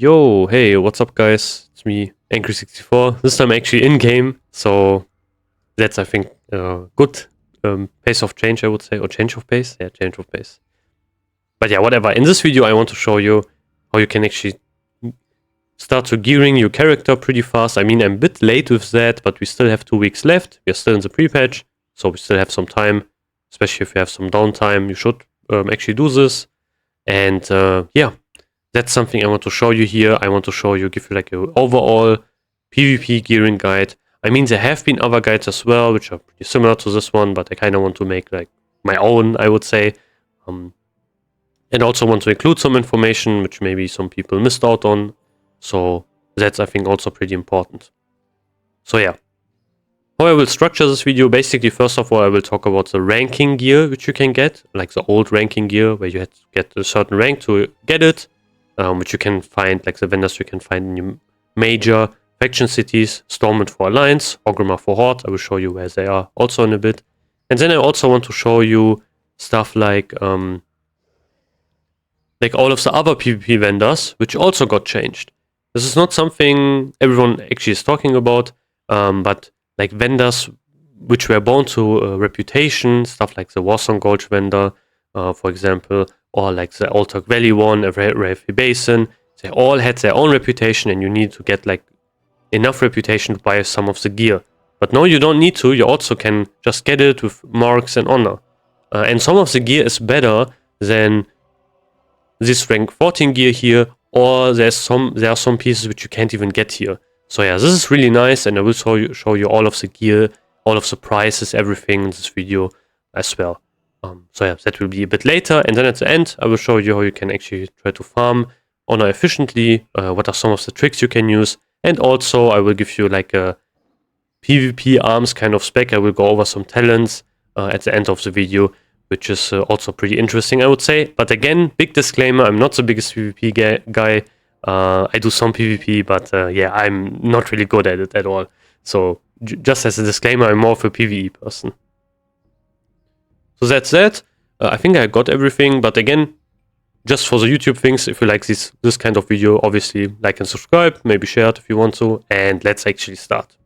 Yo, hey, what's up, guys? It's me, Angry64. This time actually in-game, so that's, I think, good pace of change, I would say, or change of pace? Yeah, change of pace. But yeah, whatever. In this video, I want to show you how you can actually start to gearing your character pretty fast. I mean, I'm a bit late with that, but we still have 2 weeks left. We're still in the pre-patch, so we still have some time, especially if you have some downtime. You should actually do this. And yeah. That's something I want to show you here. I want to show you, give you like an overall PvP gearing guide. I mean, there have been other guides as well, which are pretty similar to this one, but I kind of want to make like my own, I would say. And also want to include some information which maybe some people missed out on. So that's, I think, also pretty important. So yeah. How I will structure this video, basically, first of all, I will talk about the ranking gear which you can get, like the old ranking gear where you had to get a certain rank to get it. Which you can find, like the vendors you can find in your major faction cities, Stormwind for Alliance, Orgrimmar for Horde. I will show you where they are also in a bit. And then I also want to show you stuff like all of the other PvP vendors, which also got changed. This is not something everyone actually is talking about, but like vendors which were born to reputation, stuff like the Warsong Gulch vendor, for example, or like the Alterac Valley one, Arathi Basin. They all had their own reputation, and you need to get like enough reputation to buy some of the gear. But no, you don't need to. You also can just get it with marks and honor. And some of the gear is better than this rank 14 gear here, or there are some pieces which you can't even get here. So yeah, this is really nice, and I will show you all of the gear, all of the prices, everything in this video as well. So yeah, that will be a bit later, and then at the end I will show you how you can actually try to farm honor efficiently, what are some of the tricks you can use, and also I will give you like a PvP arms kind of spec. I will go over some talents at the end of the video, which is also pretty interesting, I would say. But again, big disclaimer, I'm not the biggest PvP guy. I do some PvP, but yeah, I'm not really good at it at all. So just as a disclaimer, I'm more of a PvE person. So that's that. I think I got everything, but again, just for the YouTube things, if you like this kind of video, obviously like and subscribe, maybe share it if you want to, and let's actually start.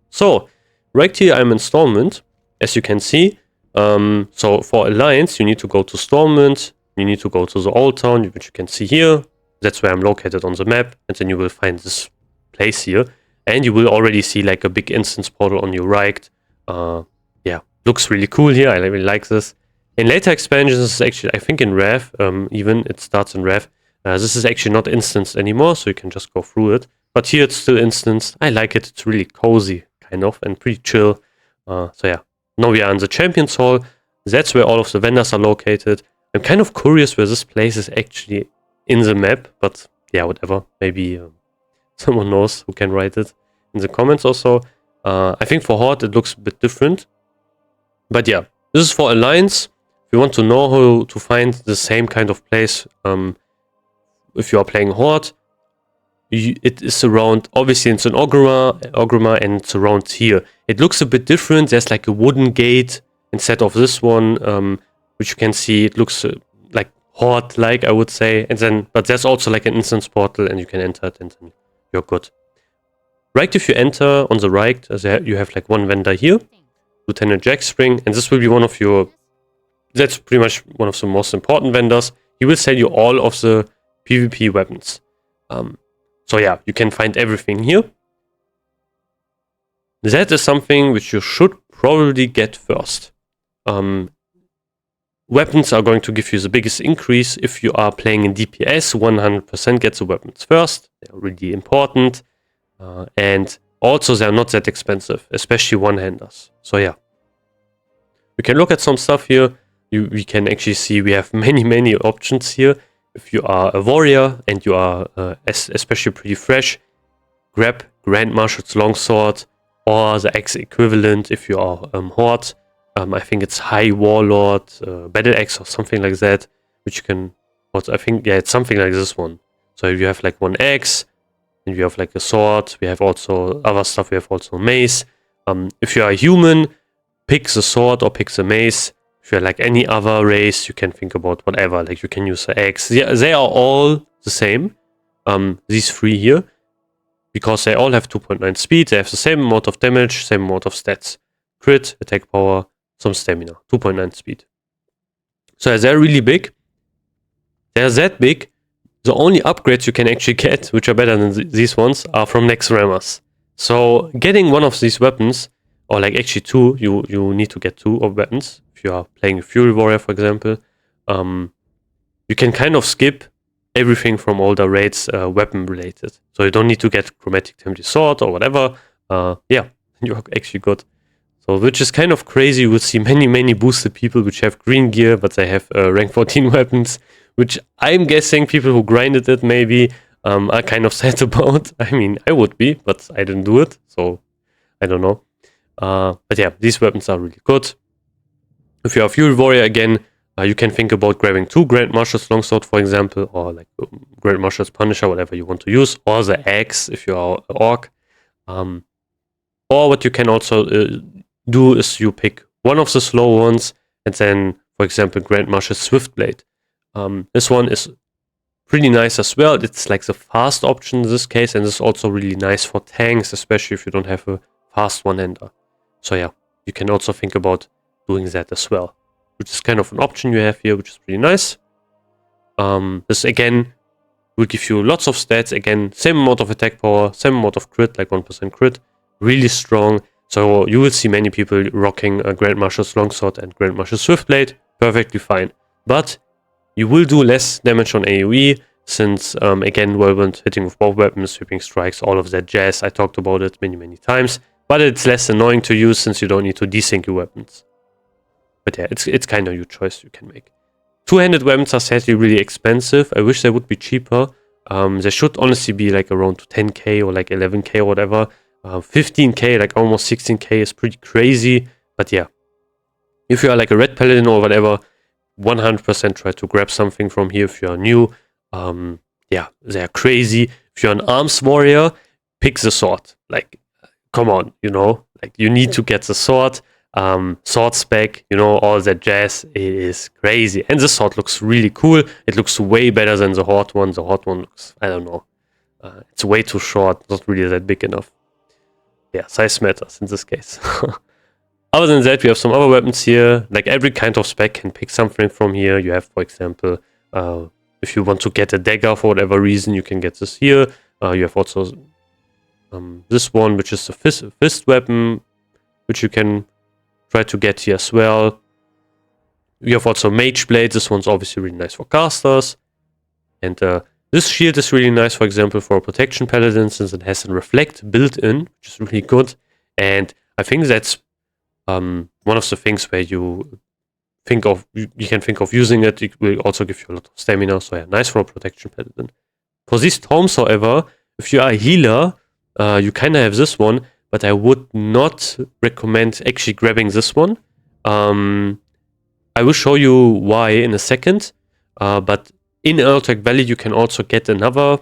So, right here I'm in Stormwind, as you can see. So for Alliance, you need to go to Stormwind, you need to go to the Old Town, which you can see here. That's where I'm located on the map, and then you will find this place here, and you will already see like a big instance portal on your right. Yeah. Looks really cool here. I really like this. In later expansions, this is actually, I think in Rev, even it starts in Rev. This is actually not instanced anymore, so you can just go through it. But here it's still instanced. I like it. It's really cozy, kind of, and pretty chill. So yeah, now we are in the Champions Hall. That's where all of the vendors are located. I'm kind of curious where this place is actually in the map, but yeah, whatever. Maybe someone knows who can write it in the comments also. I think for Horde it looks a bit different. But yeah, this is for Alliance. If you want to know how to find the same kind of place, if you are playing Horde, it is around, obviously it's an Orgrimmar, and it's around here. It looks a bit different. There's like a wooden gate instead of this one, which you can see. It looks like Horde-like, I would say. And then, but there's also like an instance portal, and you can enter it, and then you're good. Right, if you enter on the right, you have like one vendor here. Lieutenant Jack Spring, and this will be one of your, that's pretty much one of the most important vendors. He will sell you all of the PvP weapons. So yeah, you can find everything here. That is something which you should probably get first. Weapons are going to give you the biggest increase. If you are playing in DPS, 100% get the weapons first. They're really important. And also, they're not that expensive, especially one-handers. So yeah. We can look at some stuff here. We can actually see we have many options here. If you are a warrior and you are especially pretty fresh, grab Grand Marshal's Longsword or the Axe equivalent if you are Horde. I think it's High Warlord, Battle Axe or something like that, which you can, I think, yeah, it's something like this one. So you have like one axe, and we have like a sword. We have also other stuff. We have also mace. If you are a human, pick the sword or pick the mace. If you're like any other race, you can think about whatever. Like you can use the axe. Yeah, they are all the same. these three here, because they all have 2.9 speed, they have the same amount of damage, same amount of stats. Crit, attack power, some stamina, 2.9 speed. So they're really big. They're that big. The only upgrades you can actually get, which are better than these ones, are from next rammers. So getting one of these weapons, or like actually two, you need to get two of weapons. If you are playing Fury Warrior, for example, you can kind of skip everything from all the raids weapon related. So you don't need to get Chromatic Temple Sword or whatever. Yeah, you're actually good. So which is kind of crazy. You will see many boosted people which have green gear, but they have rank 14 weapons, which I'm guessing people who grinded it maybe are kind of sad about. I mean, I would be, but I didn't do it, so I don't know. But yeah, these weapons are really good. If you're a Fury Warrior again, you can think about grabbing two Grand Marshal's Longsword, for example, or like Grand Marshal's Punisher, whatever you want to use, or the Axe if you are an Orc. Or what you can also do is you pick one of the slow ones, and then, for example, Grand Marshal's Swift Blade. This one is pretty nice as well. It's like the fast option in this case, and it's also really nice for tanks, especially if you don't have a fast one-hander. So yeah, you can also think about doing that as well, which is kind of an option you have here, which is pretty nice. This again will give you lots of stats. Again, same amount of attack power, same amount of crit, like 1% crit, really strong. So you will see many people rocking a Grand Marshal's Longsword and Grand Marshal's Swift Blade, perfectly fine. But you will do less damage on AoE, since again, Whirlwind hitting with both weapons, sweeping strikes, all of that jazz. I talked about it many times, but it's less annoying to use since you don't need to desync your weapons. But yeah, it's kind of your choice you can make. Two-handed weapons are sadly really expensive. I wish they would be cheaper. They should honestly be like around 10k or like 11k or whatever. 15k, like almost 16k is pretty crazy. But yeah, if you are like a Red Paladin or whatever, 100% try to grab something from here if you are new. Yeah, they are crazy. If you're an Arms Warrior, pick the sword. Like, come on, you know, like you need to get the sword. Sword spec, you know, all that jazz. It is crazy. And the sword looks really cool. It looks way better than the Horde one. The Horde one looks, I don't know. It's way too short, not really that big enough. Yeah, size matters in this case. Other than that, we have some other weapons here. Like every kind of spec can pick something from here. You have, for example, if you want to get a dagger for whatever reason, you can get this here. You have also this one, which is a fist weapon, which you can try to get here as well. You have also Mage Blade. This one's obviously really nice for casters. And this shield is really nice, for example, for a Protection Paladin, since it has a Reflect built in, which is really good. And I think that's one of the things where you think of, you can think of using it. It will also give you a lot of stamina, so yeah, nice for a Protection Paladin. For these tomes, however, if you are a healer, you kind of have this one, but I would not recommend actually grabbing this one. I will show you why in a second, but in Alterac Valley you can also get another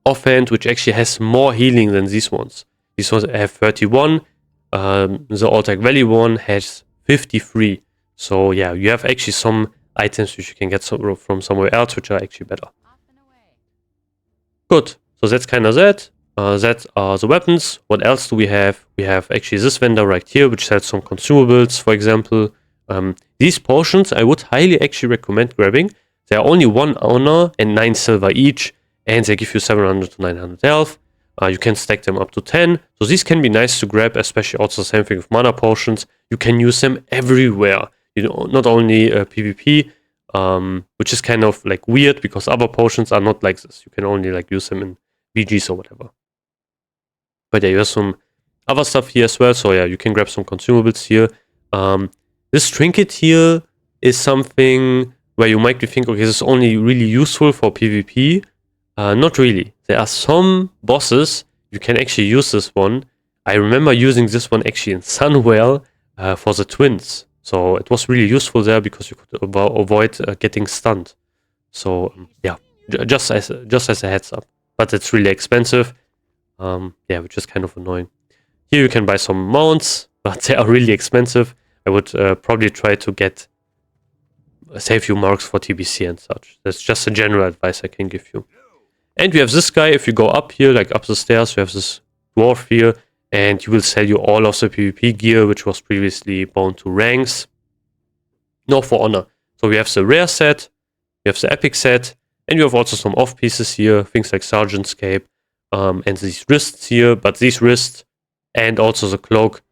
offhand which actually has more healing than these ones. These ones have 31, the Alterac Valley one has 53. So yeah, you have actually some items which you can get from somewhere else which are actually better. Good, so that's kind of that. That are the weapons. What else do we have? We have actually this vendor right here, which sells some consumables, for example. These potions I would highly actually recommend grabbing. They are only 1 honor and 9 silver each, and they give you 700 to 900 health. You can stack them up to 10. So these can be nice to grab, especially also the same thing with mana potions. You can use them everywhere. You know, not only PvP, which is kind of like weird because other potions are not like this. You can only like use them in BGs or whatever. But yeah, you have some other stuff here as well. So yeah, you can grab some consumables here. This trinket here is something where you might be thinking, okay, this is only really useful for PvP. Not really. There are some bosses you can actually use this one. I remember using this one actually in Sunwell for the twins. So it was really useful there because you could avoid getting stunned. So yeah, just as a heads up. But it's really expensive. Yeah, which is kind of annoying. Here you can buy some mounts, but they are really expensive. I would probably try to save you marks for TBC and such. That's just a general advice I can give you. And we have this guy. If you go up here, like up the stairs, we have this dwarf here, and he will sell you all of the PvP gear, which was previously bound to ranks. No, for honor. So we have the rare set, we have the epic set, and you have also some off pieces here, things like Sergeant's Cape, and these wrists here. But these wrists and also the cloak,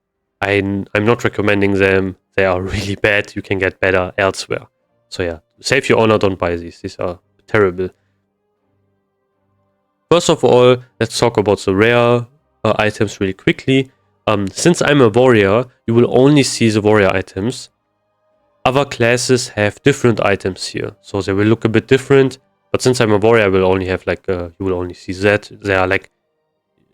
I'm not recommending them. They are really bad. You can get better elsewhere. So yeah, save your honor, don't buy these. These are terrible. First of all, let's talk about the rare items really quickly. Since I'm a warrior, you will only see the warrior items. Other classes have different items here, so they will look a bit different. But since I'm a warrior, I will only have like you will only see that. They are like,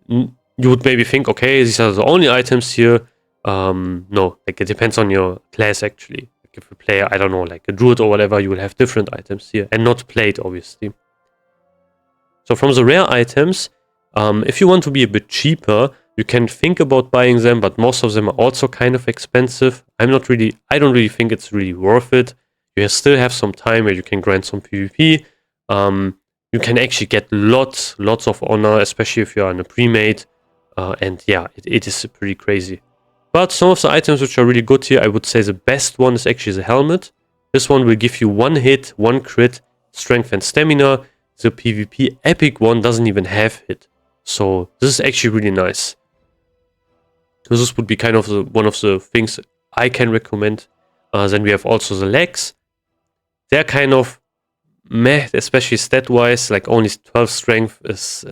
you would maybe think, okay, these are the only items here. No, like it depends on your class actually. Like if you play, I don't know, like a druid or whatever, you will have different items here and not plate, obviously. So from the rare items, if you want to be a bit cheaper, you can think about buying them, but most of them are also kind of expensive. I don't really think it's really worth it. You still have some time where you can grind some PvP. You can actually get lots of honor, especially if you're on a pre-made. And yeah, it is pretty crazy. But some of the items which are really good here, I would say the best one is actually the helmet. This one will give you 1 hit, 1 crit, strength and stamina. The PvP epic one doesn't even have hit. So this is actually really nice. So this would be kind of one of the things I can recommend. Then we have also the legs. They're kind of meh, especially stat-wise. Like only 12 strength is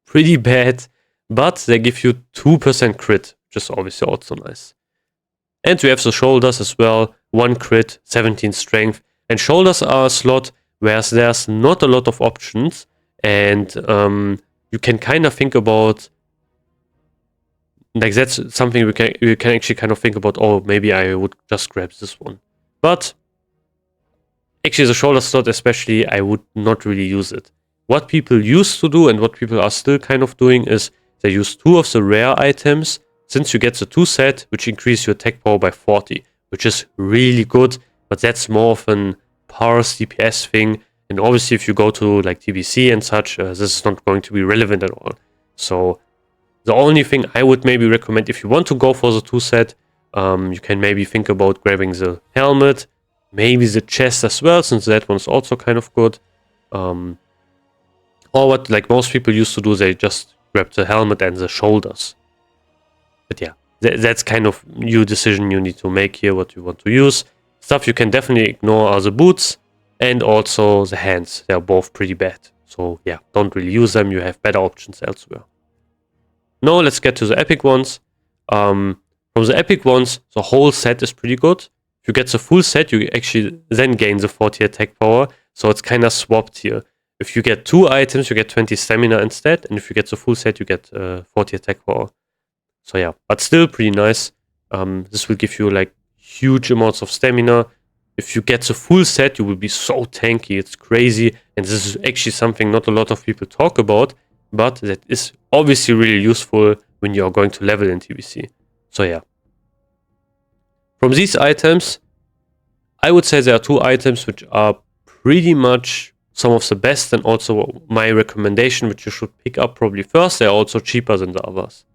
pretty bad. But they give you 2% crit, which is obviously also nice. And we have the shoulders as well. 1 crit, 17 strength. And shoulders are a slot whereas there's not a lot of options. And you can kind of think about, like that's something you can actually kind of think about, oh, maybe I would just grab this one. But actually the shoulder slot especially, I would not really use it. What people used to do and what people are still kind of doing is they use 2 of the rare items, since you get the 2 set, which increase your attack power by 40, which is really good, but that's more of an parse DPS thing. And obviously if you go to like TBC and such, this is not going to be relevant at all. So the only thing I would maybe recommend, if you want to go for the 2 set, you can maybe think about grabbing the helmet, maybe the chest as well, since that one's also kind of good. Or what like most people used to do, they just grab the helmet and the shoulders. But yeah, that's kind of your decision you need to make here, what you want to use. Stuff you can definitely ignore are the boots and also the hands. They are both pretty bad. So yeah, don't really use them. You have better options elsewhere. Now let's get to the epic ones. From the epic ones, the whole set is pretty good. If you get the full set, you actually then gain the 40 attack power. So it's kind of swapped here. If you get 2 items, you get 20 stamina instead. And if you get the full set, you get 40 attack power. So yeah, but still pretty nice. This will give you like huge amounts of stamina. If you get the full set, you will be so tanky. It's crazy. And this is actually something not a lot of people talk about. But that is obviously really useful when you are going to level in TBC. So yeah. From these items, I would say there are 2 items which are pretty much some of the best and also my recommendation, which you should pick up probably first. They are also cheaper than the others.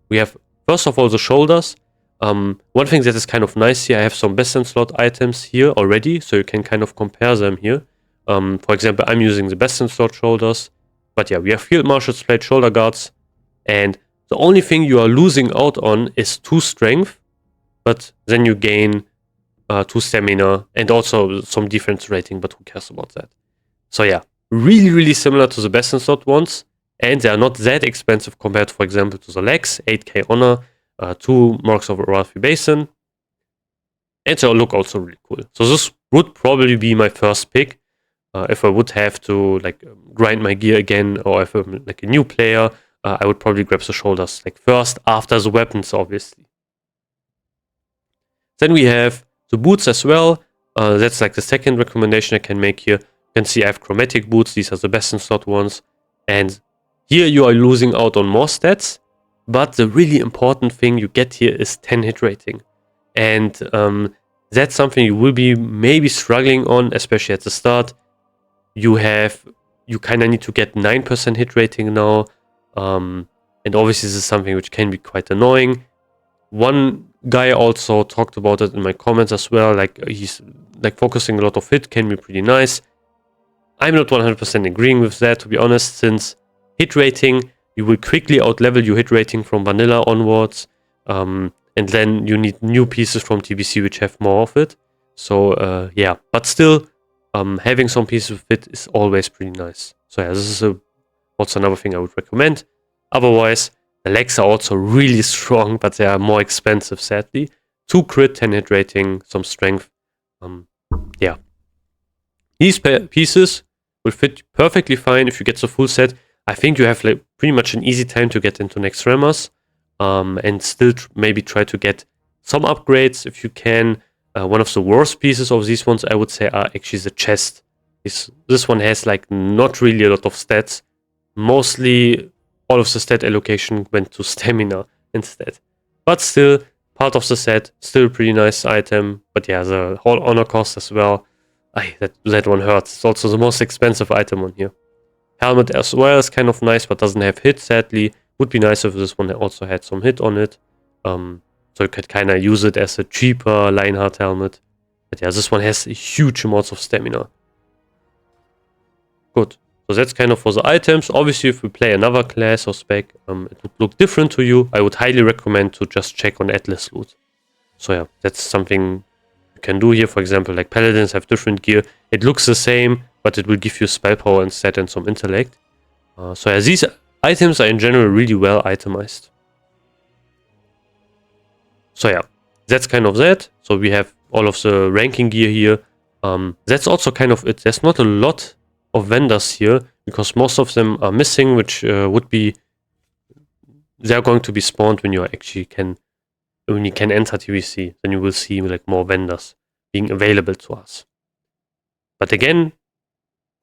We have, first of all, the shoulders. One thing that is kind of nice here, I have some best in slot items here already, so you can kind of compare them here. For example, I'm using the best in slot shoulders. But yeah, we have Field Marshal's Plate shoulder guards. And the only thing you are losing out on is 2 strength. But then you gain 2 stamina and also some defense rating, but who cares about that? So yeah, really similar to the best in slot ones. And they are not that expensive compared, for example, to the legs. 8k honor, 2 marks of Arathi Basin. And they look also really cool. So this would probably be my first pick. If I would have to like grind my gear again, or if I'm like a new player, I would probably grab the shoulders like first after the weapons, obviously. Then we have the boots as well. That's like the second recommendation I can make here. You can see I have chromatic boots. These are the best in slot ones. And here you are losing out on more stats. But the really important thing you get here is 10 hit rating. And that's something you will be maybe struggling on, especially at the start. You you kind of need to get 9% hit rating now. And obviously this is something which can be quite annoying. One guy also talked about it in my comments as well, like he's like focusing a lot of hit can be pretty nice. I'm not 100% agreeing with that, to be honest, since hit rating, you will quickly outlevel your hit rating from vanilla onwards, and then you need new pieces from TBC which have more of it. So yeah, but still, having some pieces of it is always pretty nice. So yeah, this is also another thing I would recommend. Otherwise, the legs are also really strong, but they are more expensive, sadly. 2 crit, 10 hit rating, some strength. Yeah. These pieces will fit perfectly fine if you get the full set. I think you have like pretty much an easy time to get into next Rammers, and still maybe try to get some upgrades if you can. One of the worst pieces of these ones, I would say, are actually the chest. This one has like not really a lot of stats. Mostly all of the stat allocation went to stamina instead. But still, part of the set, still pretty nice item. But yeah, the whole honor cost as well. That one hurts. It's also the most expensive item on here. Helmet as well is kind of nice, but doesn't have hit, sadly. Would be nice if this one also had some hit on it. So you could kind of use it as a cheaper Lionheart helmet. But yeah, this one has huge amounts of stamina. Good. So that's kind of for the items. Obviously, if we play another class or spec, it would look different to you. I would highly recommend to just check on Atlas loot. So yeah, that's something you can do here. For example, like Paladins have different gear. It looks the same, but it will give you spell power instead and some intellect. So yeah, these items are in general really well itemized. So yeah, that's kind of that. So we have all of the ranking gear here. That's also kind of it. There's not a lot of vendors here because most of them are missing, which would be they're going to be spawned when you actually can enter TBC. Then you will see like more vendors being available to us. But again,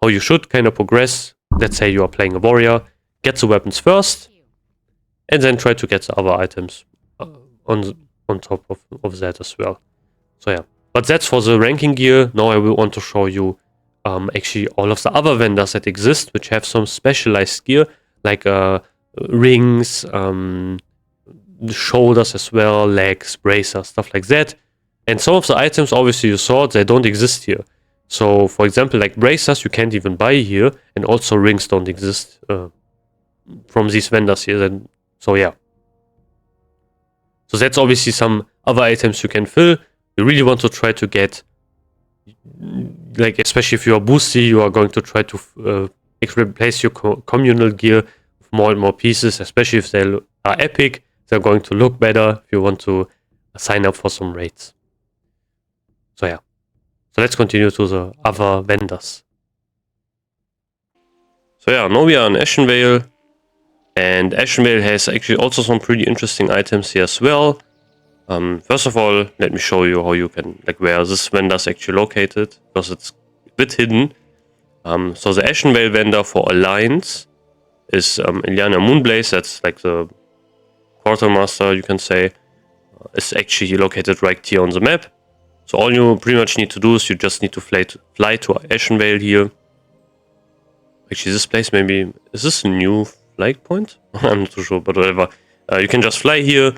how you should kind of progress. Let's say you are playing a warrior, get the weapons first, and then try to get the other items on top of that as well. So yeah, but that's for the ranking gear. Now I will want to show you actually all of the other vendors that exist, which have some specialized gear, like rings, shoulders as well, legs, bracers, stuff like that. And some of the items, obviously you saw, they don't exist here. So for example, like bracers you can't even buy here, and also rings don't exist from these vendors here. Then, so yeah. So that's obviously some other items you can fill. You really want to try to get, like, especially if you are boosty, you are going to try to replace your communal gear with more and more pieces, especially if they are epic. They're going to look better if you want to sign up for some raids. So yeah. So let's continue to the other vendors. So yeah, now we are in Ashenvale. And Ashenvale has actually also some pretty interesting items here as well. First of all, let me show you how you can, like, where this vendor is actually located, because it's a bit hidden. So the Ashenvale vendor for Alliance is Ilyana Moonblaze. That's like the quartermaster, you can say, is actually located right here on the map. So all you pretty much need to do is you just need to fly to Ashenvale here. Actually, this place maybe, is this a new flag point? I'm not too sure, but whatever. You can just fly here,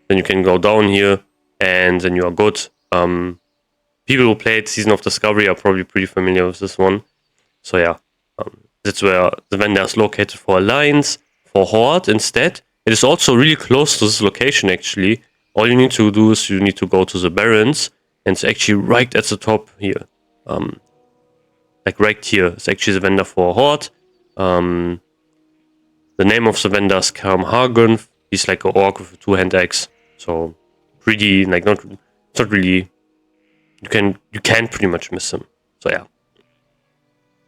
then you can go down here, and then you are good. People who played Season of Discovery are probably pretty familiar with this one. So yeah, that's where the vendor is located for Alliance. For Horde instead, it is also really close to this location actually. All you need to do is you need to go to the Barrens, and it's actually right at the top here. Like right here, it's actually the vendor for Horde. The name of the vendor is Hagen. He's like an orc with a two-hand axe. So pretty, like, it's not really, you can pretty much miss him. So yeah.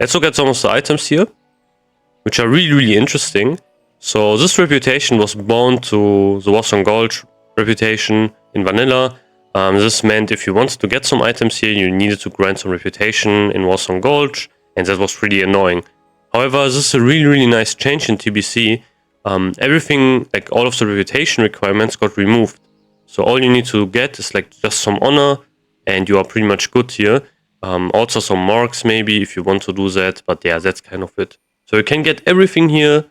Let's look at some of the items here, which are really, really interesting. So this reputation was bound to the Warsong Gulch reputation in vanilla. This meant if you wanted to get some items here, you needed to grind some reputation in Warsong Gulch, and that was pretty annoying. However, this is a really, really nice change in TBC. Everything, like all of the reputation requirements got removed. So all you need to get is like just some honor, and you are pretty much good here. Also some marks maybe if you want to do that, but yeah, that's kind of it. So you can get everything here.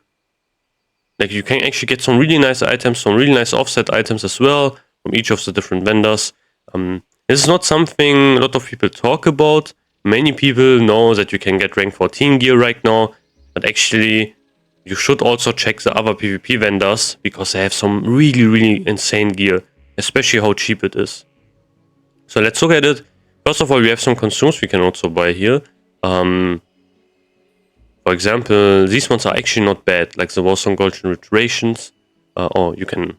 Like you can actually get some really nice items, some really nice offset items as well from each of the different vendors. This is not something a lot of people talk about. Many people know that you can get rank 14 gear right now, but actually you should also check the other PvP vendors because they have some really insane gear, especially how cheap it is. So let's look at it. First of all, we have some consumes we can also buy here. For example, these ones are actually not bad, like the Warsong Gulch rations. Oh, you can...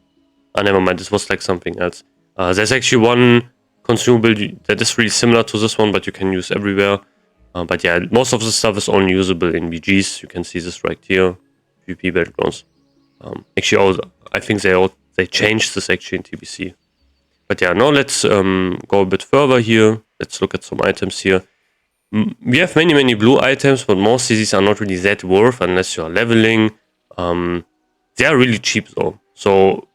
never mind, this was like something else. There's actually one consumable that is really similar to this one, but you can use everywhere. But yeah, most of the stuff is only usable in VGs. You can see this right here, PvP Battlegrounds. Actually, I think they changed this actually in TBC. But yeah, now let's go a bit further here. Let's look at some items here. We have many blue items, but mostly these are not really that worth unless you are leveling. They are really cheap though. So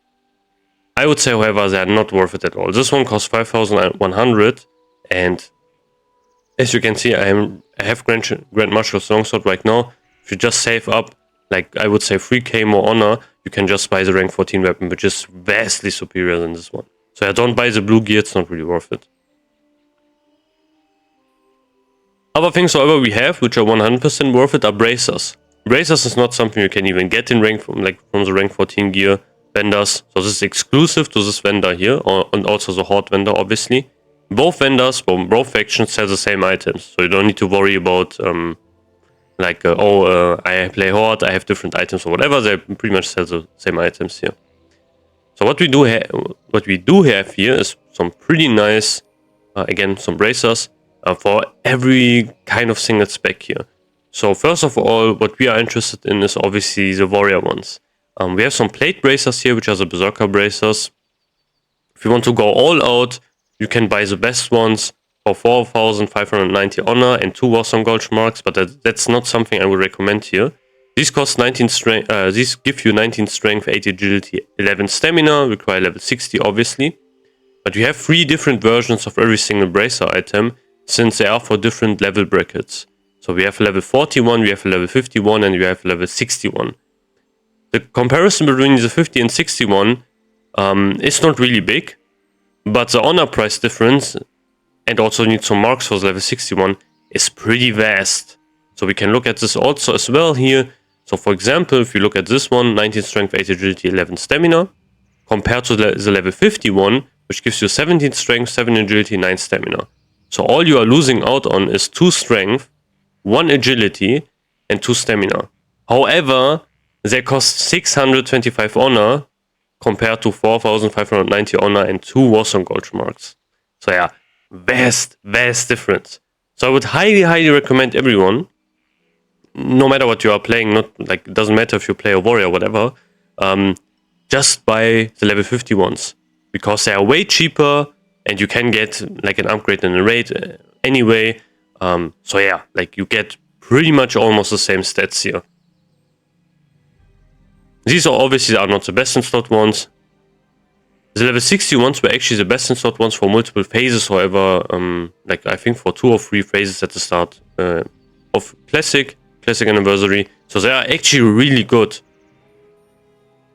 I would say, however, they are not worth it at all. This one costs 5,100, and as you can see, I have Grand Marshal's Longsword right now. If you just save up, like I would say 3k more honor, you can just buy the rank 14 weapon, which is vastly superior than this one. So yeah, don't buy the blue gear, it's not really worth it. Other things, however, we have, which are 100% worth it, are bracers. Bracers is not something you can even get in rank from the rank 14 gear vendors. So this is exclusive to this vendor here, and also the Horde vendor, obviously. Both vendors from both factions sell the same items, so you don't need to worry about I play Horde, I have different items or whatever. They pretty much sell the same items here. So what we do have here is some pretty nice, again, some bracers for every kind of single spec here. So first of all, what we are interested in is obviously the warrior ones. We have some plate bracers here, which are the berserker bracers. If you want to go all out, you can buy the best ones for 4,590 honor and 2 Warsong Gulch marks, but that's not something I would recommend here. These cost 19 strength. These give you 19 strength, 8 agility, 11 stamina, require level 60 obviously. But you have 3 different versions of every single bracer item, since they are for different level brackets. So we have level 41, we have level 51, and we have level 61. The comparison between the 50 and 61 is not really big, but the honor price difference, and also need some marks for the level 61, is pretty vast. So we can look at this also as well here. So for example, if you look at this one, 19 strength, 8 agility, 11 stamina, compared to the level 51, which gives you 17 strength, 7 agility, 9 stamina. So all you are losing out on is 2 strength, 1 agility, and 2 stamina. However, they cost 625 honor compared to 4,590 honor and 2 Warsong Gulch marks. So yeah, vast difference. So I would highly recommend everyone, no matter what you are playing, not like it doesn't matter if you play a warrior or whatever, just buy the level 50 ones, because they are way cheaper and you can get like an upgrade in the raid anyway. So yeah, like you get pretty much almost the same stats here. These are obviously not the best in slot ones. The level 60 ones were actually the best in slot ones for multiple phases, however, like I think for 2 or 3 phases at the start of Classic Anniversary. So they are actually really good.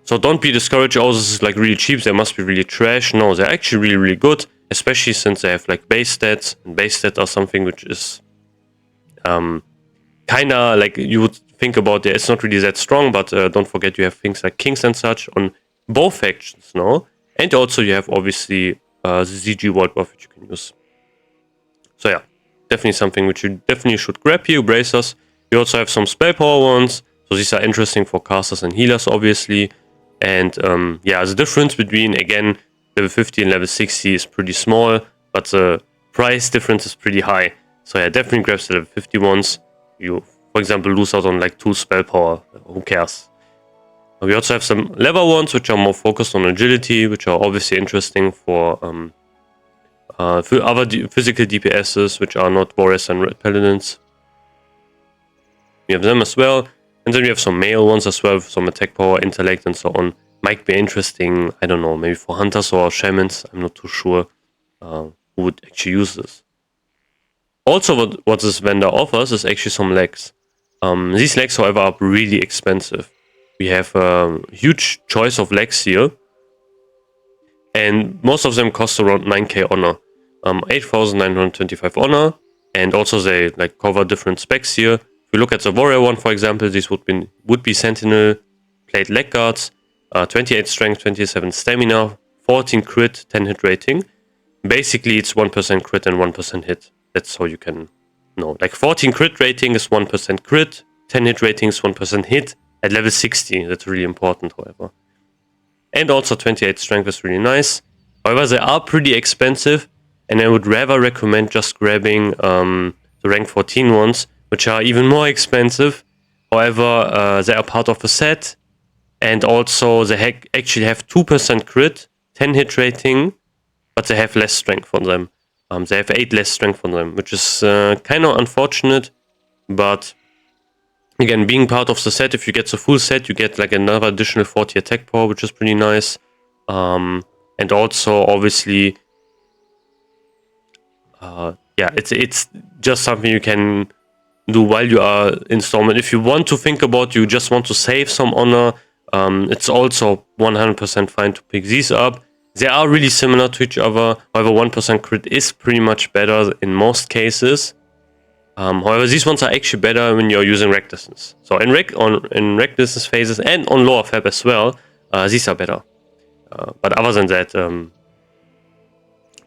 So don't be discouraged, oh, this is like really cheap, they must be really trash. No, they're actually really good, especially since they have like base stats, and base stats are something which is kinda like you would think about it. It's not really that strong, but don't forget you have things like kings and such on both factions now. And also you have obviously the ZG World Buff which you can use. So yeah, definitely something which you definitely should grab here, bracers. You also have some spell power ones, so these are interesting for casters and healers obviously. And yeah, the difference between, again, level 50 and level 60 is pretty small, but the price difference is pretty high. So yeah, definitely grab the level 50 ones. You, for example, lose out on like 2 spell power, who cares? We also have some lever ones which are more focused on agility, which are obviously interesting for other physical DPSs, which are not warriors and red paladins. We have them as well. And then we have some male ones as well, some attack power, intellect, and so on. Might be interesting, I don't know, maybe for hunters or shamans. I'm not too sure who would actually use this. Also, what this vendor offers is actually some legs. These legs, however, are really expensive. We have a huge choice of legs here, and most of them cost around 9k honor, 8,925 honor, and also they like cover different specs here. If you look at the warrior one, for example, these would be sentinel plate leg guards, 28 strength, 27 stamina, 14 crit, 10 hit rating. Basically, it's 1% crit and 1% hit. That's how you can know. Like 14 crit rating is 1% crit, 10 hit rating is 1% hit at level 60. That's really important, however. And also 28 strength is really nice. However, they are pretty expensive, and I would rather recommend just grabbing the rank 14 ones, which are even more expensive. However, they are part of a set, and also they actually have 2% crit, 10 hit rating, but they have less strength on them. They have 8 less strength on them, which is kind of unfortunate, but again, being part of the set, if you get the full set, you get like another additional 40 attack power, which is pretty nice. And also, obviously, yeah, it's just something you can do while you are in Storm. And if you want to think about, you just want to save some honor, it's also 100% fine to pick these up. They are really similar to each other. However, 1% crit is pretty much better in most cases. However, these ones are actually better when you're using Rec Distance. So in Rec Distance phases and on lower fab as well, these are better. But other than that, the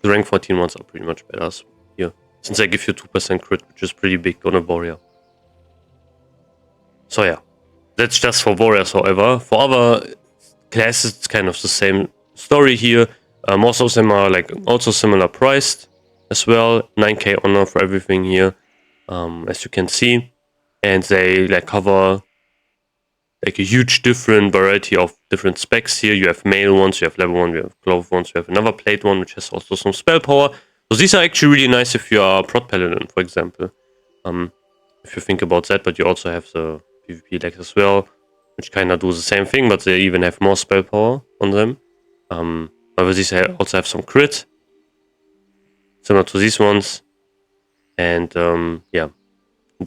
rank 14 ones are pretty much better here, since they give you 2% crit, which is pretty big on a warrior. So yeah, that's just for warriors. However, for other classes, it's kind of the same story here. Most of them are like also similar priced as well. 9k honor for everything here, as you can see, and they like cover like a huge different variety of different specs here. You have mail ones, you have level 1, you have glove ones, you have another plate one which has also some spell power. So these are actually really nice if you are a prot paladin, for example. If you think about that, but you also have the PvP legs as well, which kind of do the same thing, but they even have more spell power on them. However, these also have some crit, similar to these ones, and yeah,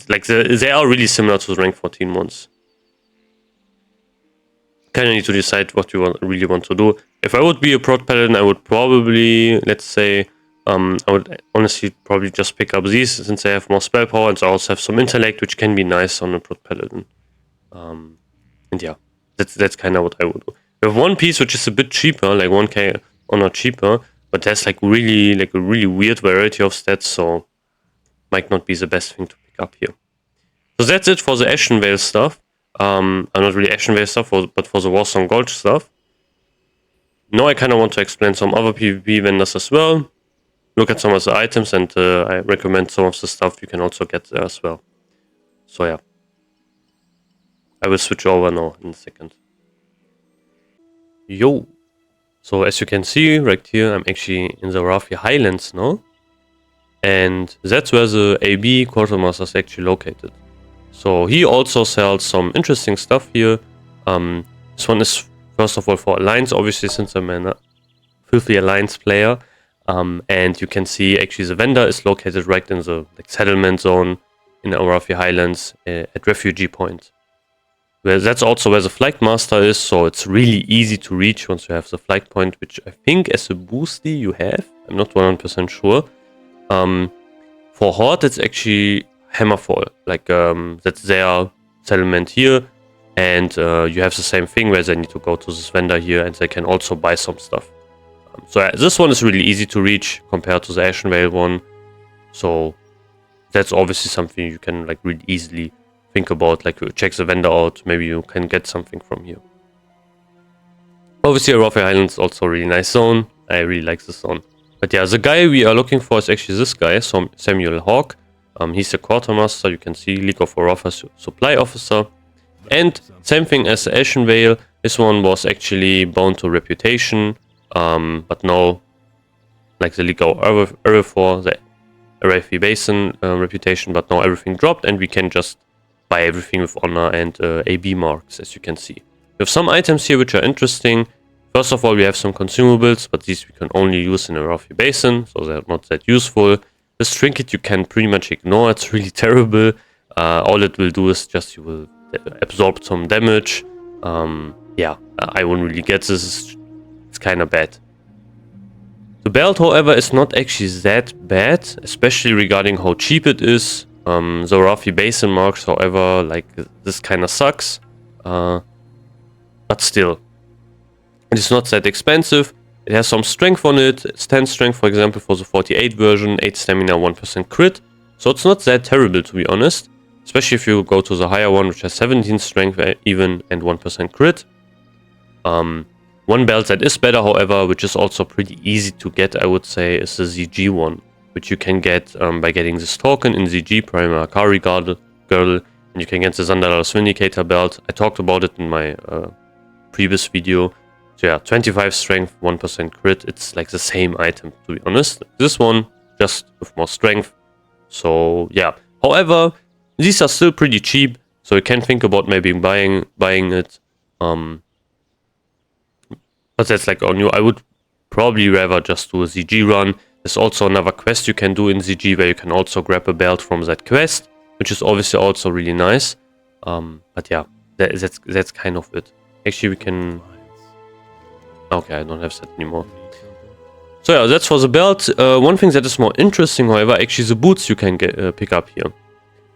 like they are really similar to the rank 14 ones. Kind of need to decide what you really want to do. If I would be a prot paladin, I would probably, let's say, I would honestly probably just pick up these since they have more spell power, and they also have some intellect, which can be nice on a prot paladin. And yeah, that's kind of what I would do. We have one piece which is a bit cheaper, like 1k honor cheaper, but there's like a really weird variety of stats, so might not be the best thing to pick up here. So that's it for the Ashen Vale stuff. Not really Ashen Vale stuff, but for the Warsong Gulch stuff. Now I kind of want to explain some other PvP vendors as well. Look at some of the items, and I recommend some of the stuff you can also get there as well. So yeah, I will switch over now in a second. Yo! So as you can see right here, I'm actually in the Arathi Highlands now. And that's where the AB quartermaster is actually located. So he also sells some interesting stuff here. This one is first of all for Alliance, obviously, since I'm a filthy Alliance player. And you can see actually the vendor is located right in the settlement zone in the Arathi Highlands at Refugee Point. That's also where the Flight Master is, so it's really easy to reach once you have the Flight Point, which I think as a boosty you have. I'm not 100% sure. For Horde, it's actually Hammerfall, like that's their settlement here, and you have the same thing where they need to go to this vendor here, and they can also buy some stuff. So this one is really easy to reach compared to the Ashen Vale one, so that's obviously something you can like really easily think about, like check the vendor out, maybe you can get something from here. Obviously Arathi Island is also a really nice zone, I really like this zone. But yeah, the guy we are looking for is actually this guy, Samuel Hawk. He's a quartermaster, you can see, League of Arathi supply officer. And same thing as the Ashen Vale, this one was actually bound to reputation, but now, like the League of Arathi, the Arathi Basin reputation, but now everything dropped and we can just buy everything with honor and AB marks, as you can see. We have some items here which are interesting. First of all, we have some consumables, but these we can only use in Arathi Basin, so they're not that useful. This trinket you can pretty much ignore, it's really terrible. All it will do is just you will absorb some damage. Yeah, I wouldn't really get this. It's kind of bad. The belt, however, is not actually that bad, especially regarding how cheap it is. The Arathi Basin marks, however, like this kind of sucks. But still, it is not that expensive. It has some strength on it. It's 10 strength, for example, for the 48 version, 8 stamina, 1% crit. So it's not that terrible, to be honest. Especially if you go to the higher one, which has 17 strength even and 1% crit. One belt that is better, however, which is also pretty easy to get, I would say, is the ZG one, which you can get by getting this token in ZG, Primal Akari Girdle, and you can get the Zandalar's Vindicator belt. I talked about it in my previous video. So yeah, 25 strength, 1% crit. It's like the same item, to be honest. This one, just with more strength. So yeah, however, these are still pretty cheap, so you can think about maybe buying it. But that's like on you. I would probably rather just do a ZG run. There's also another quest you can do in ZG where you can also grab a belt from that quest, which is obviously also really nice. But yeah, that's kind of it. Actually, we can... Okay, I don't have that anymore. So yeah, that's for the belt. One thing that is more interesting, however, actually the boots you can pick up here.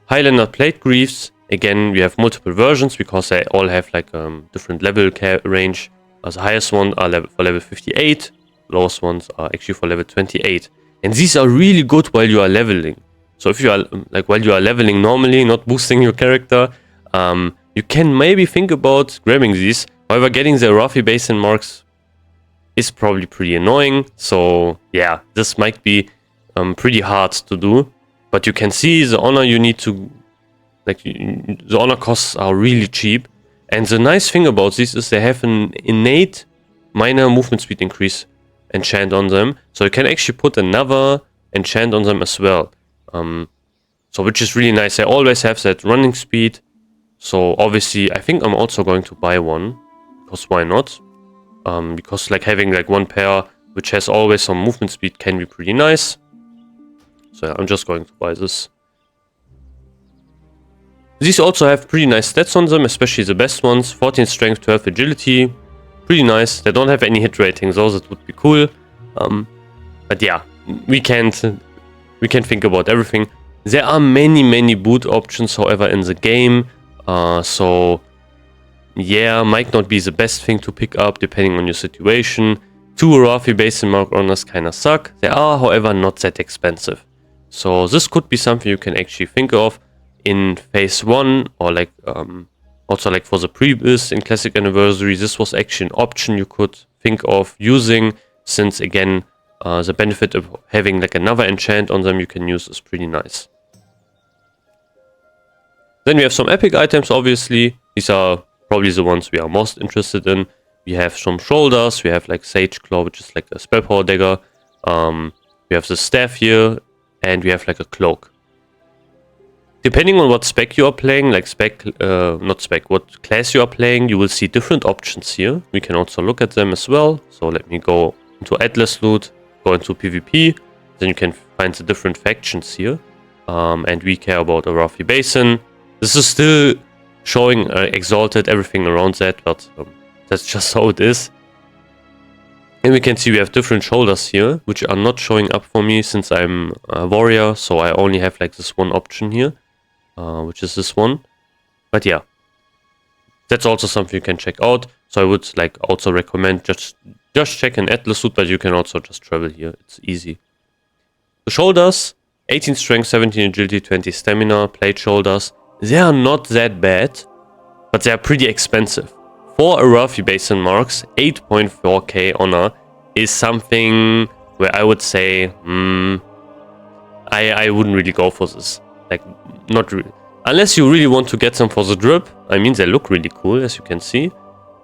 Highlander Plate Greaves. Again, we have multiple versions because they all have like different level range. The highest ones are for level 58. Lowest ones are actually for level 28. And these are really good while you are leveling. So if you are like while you are leveling normally, not boosting your character, you can maybe think about grabbing these. However, getting the Arathi Basin marks is probably pretty annoying. So yeah, this might be pretty hard to do. But you can see the honor you need to, like, the honor costs are really cheap. And the nice thing about this is they have an innate minor movement speed increase enchant on them. So you can actually put another enchant on them as well. So which is really nice. They always have that running speed. So obviously I think I'm also going to buy one. Because why not? Because like having like one pair which has always some movement speed can be pretty nice. So yeah, I'm just going to buy this. These also have pretty nice stats on them, especially the best ones. 14 strength, 12 agility. Pretty nice. They don't have any hit ratings, though that would be cool. But yeah, we can think about everything. There are many boot options, however, in the game. So yeah, might not be the best thing to pick up depending on your situation. 2 Arathi Basin mark honors kinda suck. They are, however, not that expensive. So this could be something you can actually think of in phase 1, or like also like for the previous in Classic Anniversary. This was actually an option you could think of using, since again the benefit of having like another enchant on them you can use is pretty nice. Then we have some epic items, obviously. These are probably the ones we are most interested in. We have some shoulders, we have like Sage Claw, which is like a spell power dagger. We have the staff here, and we have like a cloak. Depending on what spec you are playing, like what class you are playing, you will see different options here. We can also look at them as well. So let me go into Atlas Loot, go into PvP, then you can find the different factions here. And we care about Arathi Basin. This is still showing Exalted, everything around that, but that's just how it is. And we can see we have different shoulders here, which are not showing up for me since I'm a warrior, so I only have like this one option here. Which is this one. But yeah, that's also something you can check out. So I would like also recommend just check an Atlas Suit, but you can also just travel here. It's easy. The shoulders, 18 strength, 17 agility, 20 stamina, plate shoulders. They are not that bad, but they are pretty expensive. 4 Arathi Basin marks, 8.4k honor is something where I would say, I wouldn't really go for this. Like, not really. Unless you really want to get them for the drip. I mean, they look really cool, as you can see.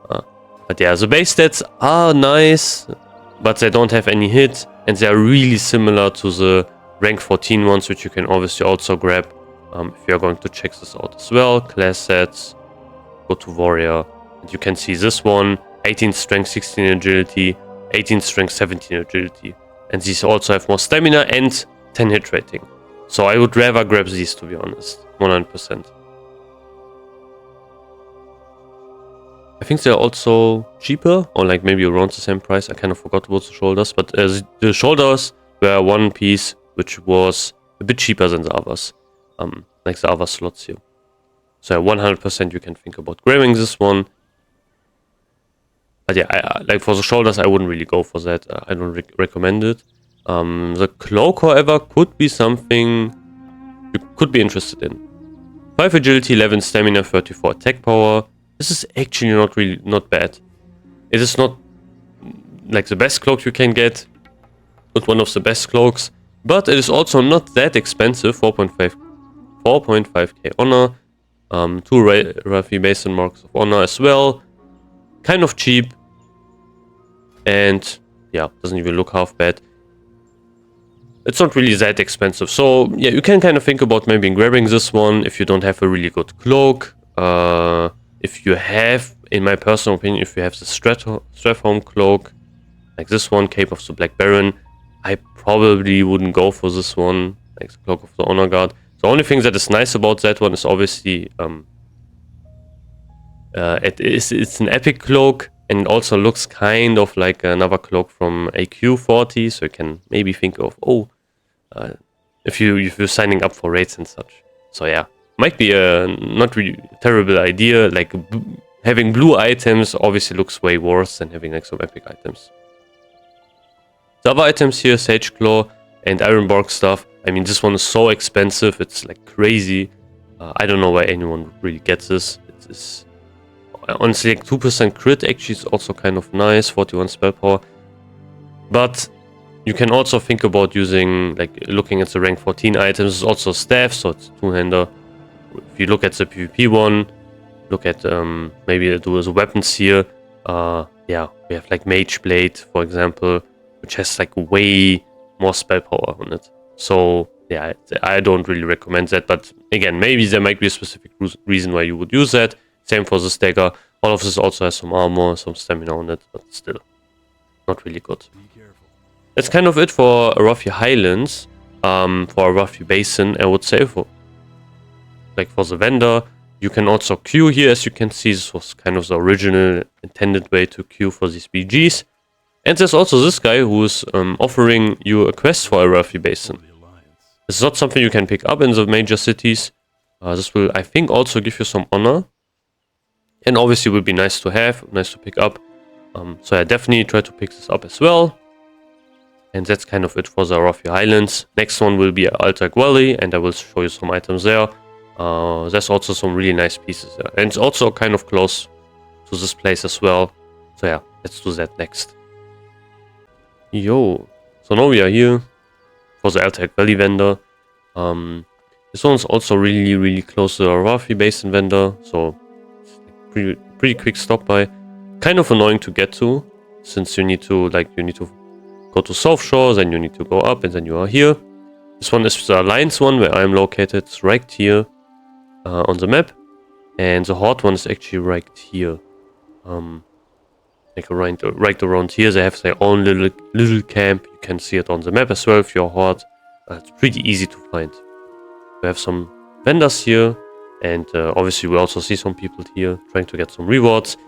But yeah, the base stats are nice, but they don't have any hit. And they are really similar to the rank 14 ones, which you can obviously also grab if you are going to check this out as well. Class sets, go to warrior. And you can see this one, 18 strength, 16 agility, 18 strength, 17 agility. And these also have more stamina and 10 hit rating. So I would rather grab these, to be honest, 100%. I think they're also cheaper, or like maybe around the same price. I kind of forgot about the shoulders, but the shoulders were one piece which was a bit cheaper than the others, like the other slots here. So 100% you can think about grabbing this one. But yeah, like for the shoulders, I wouldn't really go for that. I don't recommend it. The cloak, however, could be something you could be interested in. 5 agility, 11 stamina, 34 attack power. This is actually not bad. It is not like the best cloak you can get, but one of the best cloaks. But it is also not that expensive. 4.5k honor, 2 Arathi Basin marks of honor as well. Kind of cheap, and yeah, doesn't even look half bad. It's not really that expensive, so yeah, you can kind of think about maybe grabbing this one if you don't have a really good cloak. If you have, in my personal opinion, if you have the Strathholm cloak, like this one, Cape of the Black Baron, I probably wouldn't go for this one, like the Cloak of the Honor Guard. The only thing that is nice about that one is obviously it's an epic cloak, and it also looks kind of like another cloak from AQ40, so you can maybe think of, if you're signing up for raids and such. So yeah, might be a not really terrible idea. Like having blue items obviously looks way worse than having like some epic items. The other items here, Sage Claw and Ironbark stuff. I mean, this one is so expensive, it's like crazy. I don't know why anyone really gets this. It is honestly like 2% crit actually is also kind of nice, 41 spell power. But you can also think about using, like looking at the rank 14 items, it's also staff, so it's two-hander. If you look at the PvP one, look at maybe do as weapons here. Yeah, we have like Mage Blade, for example, which has like way more spell power on it. So yeah, I don't really recommend that, but again, maybe there might be a specific reason why you would use that. Same for this dagger. All of this also has some armor, some stamina on it, but still not really good. That's kind of it for Arathi Highlands. For Arathi Basin, I would say, for the vendor, you can also queue here. As you can see, this was kind of the original intended way to queue for these BGs. And there's also this guy who is offering you a quest for Arathi Basin. This is not something you can pick up in the major cities. This will, I think, also give you some honor. And obviously will be nice to have, nice to pick up. So I definitely try to pick this up as well. And that's kind of it for the Arathi Highlands. Next one will be Alterac Valley, and I will show you some items there. There's also some really nice pieces there. And it's also kind of close to this place as well. So yeah, let's do that next. Yo, so now we are here for the Alterac Valley vendor. This one's also really close to the Arathi Basin vendor, so it's like pretty quick stop by. Kind of annoying to get to, since you need to go to South Shore, then you need to go up, and then you are here. This one is the Alliance one, where I'm located. It's right here on the map, and the Horde one is actually right here. Like right around here, they have their own little camp. You can see it on the map as well if you're Horde. It's pretty easy to find. We have some vendors here, and obviously we also see some people here trying to get some rewards.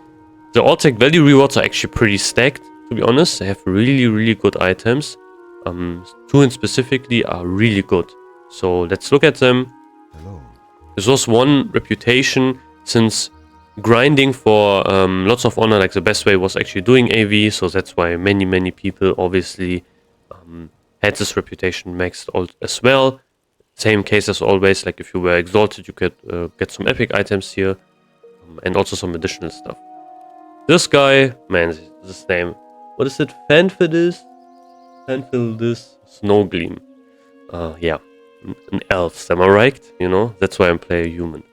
The Alterac Valley rewards are actually pretty stacked, to be honest. They have really good items. Two in specifically are really good. So let's look at them. Hello. This was one reputation, since grinding for lots of honor, like the best way was actually doing AV, so that's why many people obviously had this reputation maxed out as well. Same case as always, like if you were exalted, you could get some epic items here, and also some additional stuff. This guy, man, this name, what is it? Fanfidus? Fanfidus Snowgleam. Yeah, an elf, am I right? You know, that's why I'm playing human.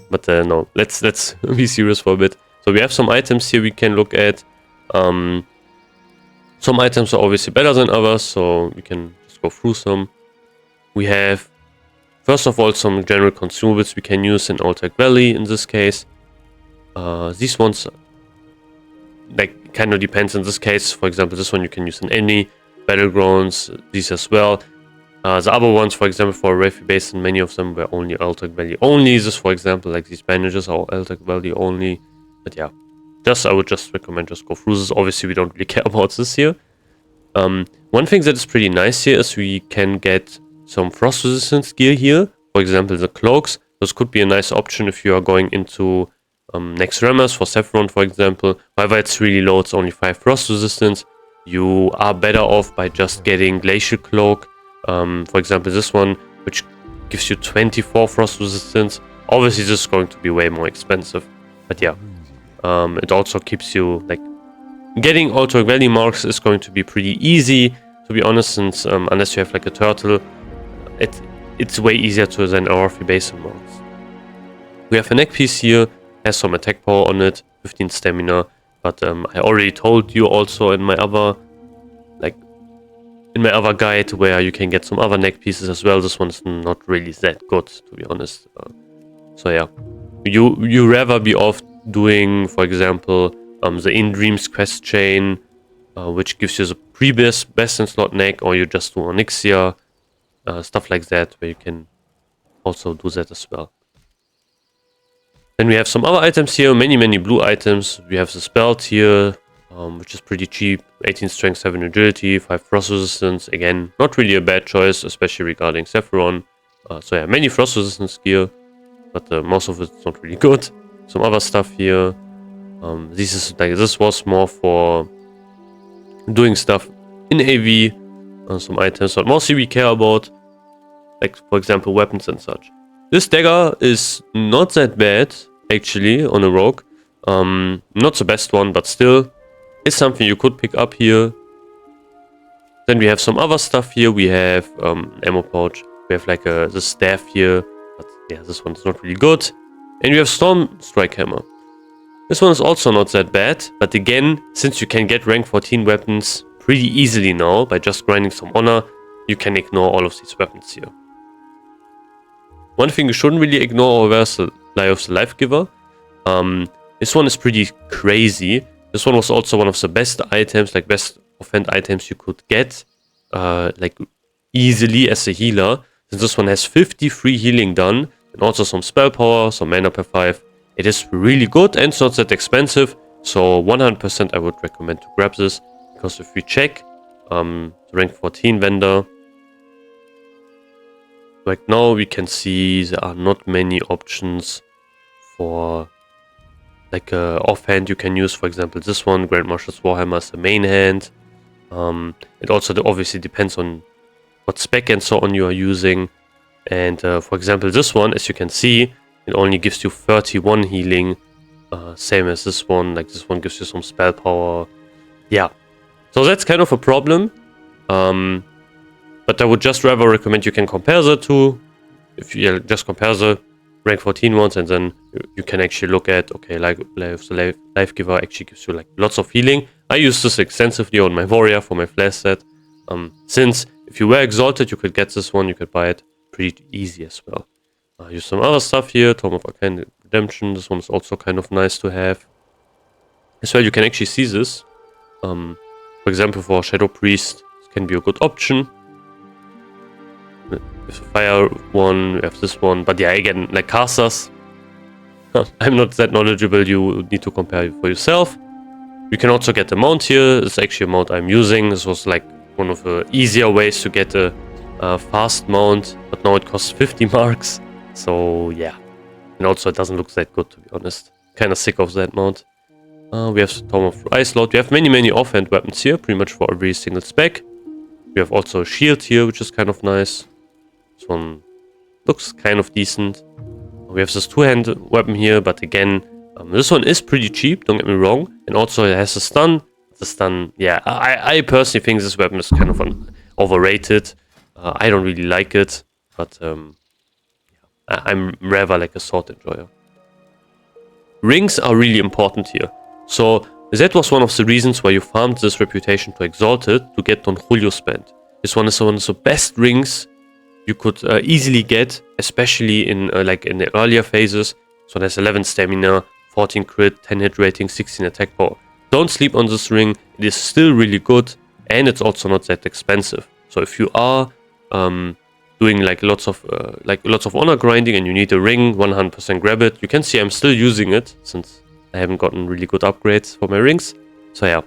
But no, let's be serious for a bit. So we have some items here we can look at. Some items are obviously better than others, so we can just go through some. We have, first of all, some general consumables we can use in Alterac Valley in this case. These ones, like, kind of depends in this case. For example, this one you can use in any Battlegrounds, these as well. The other ones, for example, for Arathi Basin, many of them were only Alterac Valley only. This, for example, like these bandages are Alterac Valley only. But yeah, I would just recommend just go through this. Obviously, we don't really care about this here. One thing that is pretty nice here is we can get some frost resistance gear here. For example, the cloaks. This could be a nice option if you are going into next Rammers for Saffron, for example. However, it's really low. It's only 5 frost resistance. You are better off by just getting Glacial Cloak. For example, this one, which gives you 24 frost resistance. Obviously, this is going to be way more expensive. But yeah, it also keeps you, like, getting Alterac Valley marks is going to be pretty easy, to be honest, since unless you have like a turtle, it's way easier to than Arathi Basin marks. We have a neck piece here, has some attack power on it, 15 stamina, but I already told you also in my other guide where you can get some other neck pieces as well. This one's not really that good, to be honest. So yeah, you rather be off doing, for example, the In Dreams quest chain, which gives you the previous best in slot neck, or you just do Onyxia, stuff like that, where you can also do that as well. Then we have some other items here, many blue items. We have this belt here, which is pretty cheap, 18 strength, 7 agility, 5 frost resistance. Again, not really a bad choice, especially regarding Saffron. So yeah, many frost resistance gear, but most of it's not really good. Some other stuff here. This was more for doing stuff in AV, some items, but mostly we care about, like, for example, weapons and such. This dagger is not that bad, actually, on a rogue. Not the best one, but still, it's something you could pick up here. Then we have some other stuff here. We have ammo pouch. We have like the staff here, but yeah, this one's not really good. And we have Storm Strike Hammer. This one is also not that bad, but again, since you can get rank 14 weapons pretty easily now by just grinding some honor, you can ignore all of these weapons here. One thing you shouldn't really ignore is the Lie of the Life Giver. This one is pretty crazy. This one was also one of the best items, like best offhand items you could get, like easily as a healer. Since this one has 53 healing done, and also some spell power, some mana per 5. It is really good and it's not that expensive, so 100% I would recommend to grab this, because if we check the rank 14 vendor, right now we can see there are not many options for like offhand you can use. For example, this one, Grand Marshal's Warhammer, is the main hand. It also obviously depends on what spec and so on you are using. And for example, this one, as you can see, it only gives you 31 healing, same as this one. Like, this one gives you some spell power. Yeah, so that's kind of a problem. But I would just rather recommend you can compare the two. If you just compare the rank 14 ones, and then you can actually look at, okay, like the Life Giver actually gives you like lots of healing. I use this extensively on my warrior for my flash set. Since if you were exalted, you could get this one, you could buy it pretty easy as well. Use some other stuff here, Tome of Arcane Redemption. This one is also kind of nice to have. As well, you can actually see this. For example, for Shadow Priest, this can be a good option. With the fire one, we have this one. But yeah, again, like casters, I'm not that knowledgeable. You need to compare it for yourself. You can also get the mount here. It's actually a mount I'm using. This was like one of the easier ways to get a fast mount, but now it costs 50 marks. So yeah, and also it doesn't look that good, to be honest. Kind of sick of that mount. We have Tome of Ice Lord. We have many offhand weapons here, pretty much for every single spec. We have also a shield here, which is kind of nice. This one looks kind of decent. We have this two-hand weapon here, but again, this one is pretty cheap, don't get me wrong. And also it has a stun. The stun, yeah, I personally think this weapon is kind of overrated. I don't really like it, but I'm rather like a sword enjoyer. Rings are really important here. So that was one of the reasons why you farmed this reputation to Exalted to get Don Julio spent. This one is one of the best rings you could easily get, especially in like in the earlier phases. So there's 11 stamina, 14 crit, 10 hit rating, 16 attack power. Don't sleep on this ring. It is still really good, and it's also not that expensive. So if you are doing like lots of honor grinding, and you need a ring, 100% grab it. You can see I'm still using it since I haven't gotten really good upgrades for my rings. So yeah,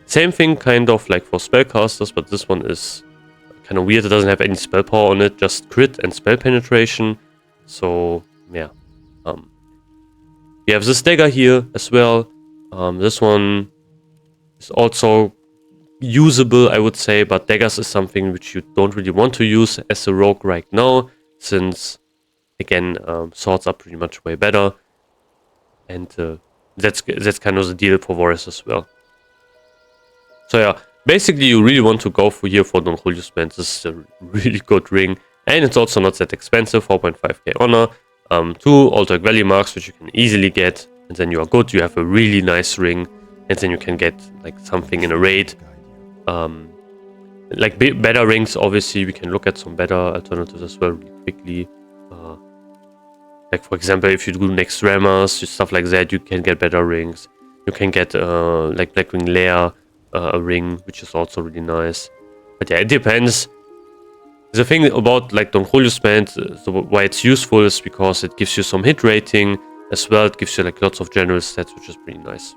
same thing kind of like for spellcasters, but this one is kind of weird. It doesn't have any spell power on it, just crit and spell penetration. So yeah, we have this dagger here as well. This one is also usable, I would say, but daggers is something which you don't really want to use as a rogue right now, since again swords are pretty much way better, and that's kind of the deal for warriors as well. So yeah, basically you really want to go for here for Don Julius Band. This is a really good ring, and it's also not that expensive, 4.5k honor, 2 Alterac Valley marks which you can easily get, and then you are good. You have a really nice ring, and then you can get like something in a raid. Like better rings, obviously we can look at some better alternatives as well really quickly. Like for example, if you do next rammers, stuff like that, you can get better rings. You can get like Blackwing Lair, a ring, which is also really nice. But yeah, it depends. The thing about like Don Julius Band, so why it's useful is because it gives you some hit rating as well. It gives you like lots of general stats, which is pretty nice.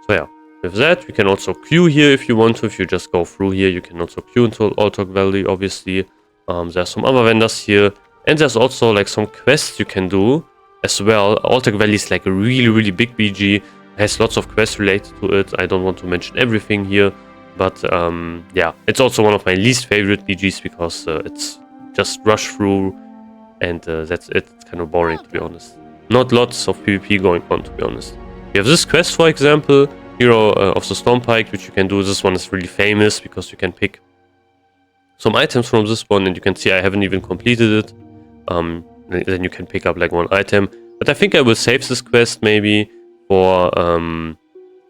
So yeah, with that, we can also queue here if you want to. If you just go through here, you can also queue into Alterac Valley, obviously. There's some other vendors here, and there's also like some quests you can do as well. Alterac Valley is like a really big BG. Has lots of quests related to it. I don't want to mention everything here, but yeah, it's also one of my least favorite BGs because it's just rush through, and that's it. It's kind of boring, to be honest. Not lots of PvP going on, to be honest. We have this quest, for example, Hero of the Stormpike, which you can do. This one is really famous because you can pick some items from this one, and you can see I haven't even completed it. Then you can pick up like one item, but I think I will save this quest maybe for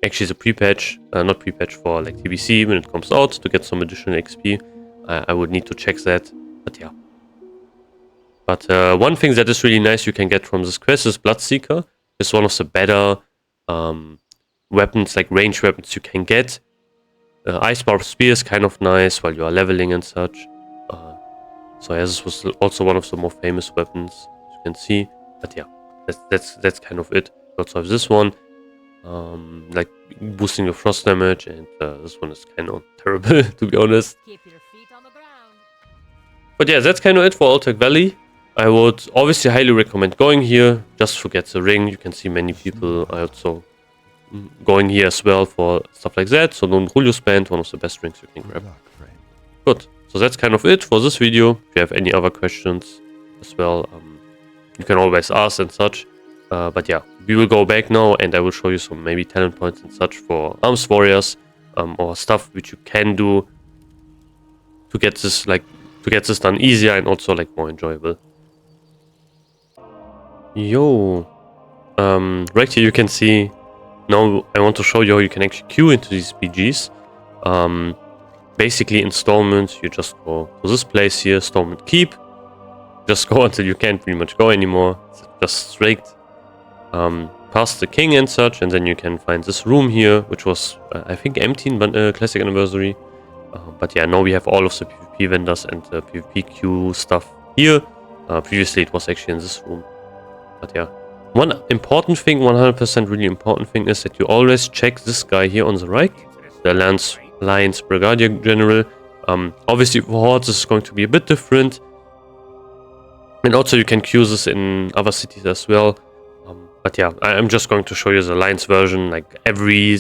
actually the pre-patch, not pre-patch, for like TBC when it comes out, to get some additional XP. I would need to check that, but yeah. But one thing that is really nice you can get from this quest is Bloodseeker. It's one of the better weapons, like range weapons you can get. Ice Barb Spear is kind of nice while you are leveling and such. So yeah, this was also one of the more famous weapons, as you can see. But yeah, that's kind of it. We also have this one, like boosting your frost damage, and this one is kind of terrible, to be honest. Keep your feet on the ground. But yeah, that's kind of it for Alterac Valley. I would obviously highly recommend going here, just to get the ring. You can see many people are also going here as well for stuff like that. So Don Julius Band, one of the best rings you can grab. Good. So that's kind of it for this video. If you have any other questions as well, you can always ask and such. But yeah, we will go back now, and I will show you some maybe talent points and such for Arms Warriors, or stuff which you can do to get this done easier and also like more enjoyable. Yo, right here you can see. Now I want to show you how you can actually queue into these BGs. Basically installments, you just go to this place here, Stormwind Keep. Just go until you can't pretty much go anymore. It's just straight past the king and such, and then you can find this room here, which was I think empty in Classic Anniversary. But yeah, now we have all of the PvP vendors and the PvP queue stuff here. Previously it was actually in this room. But yeah, one important thing, 100% really important thing, is that you always check this guy here on the right, the Lance Brigadier General. Obviously for Hordes this is going to be a bit different, and also you can queue this in other cities as well. But yeah, I'm just going to show you the Alliance version, like every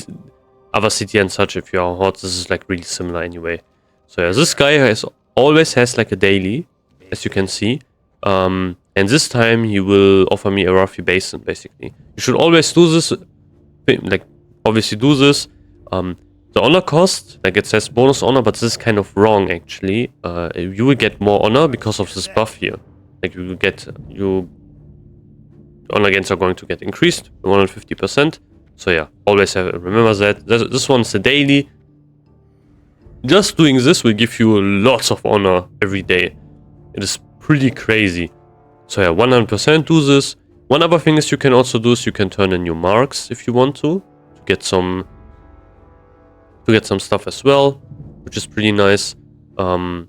other city and such. If you are Hordes, this is like really similar anyway. So yeah, this guy always has like a daily, as you can see. And this time he will offer me Arathi Basin, basically. You should always do this, like, obviously do this. The honor cost, like it says bonus honor, but this is kind of wrong, actually. You will get more honor because of this buff here. Like, honor gains are going to get increased, 150%. So yeah, always remember that. This one's the daily. Just doing this will give you lots of honor every day. It is pretty crazy. So yeah, 100% do this. One other thing is you can also do is you can turn in your marks if you want to get some stuff as well, which is pretty nice. So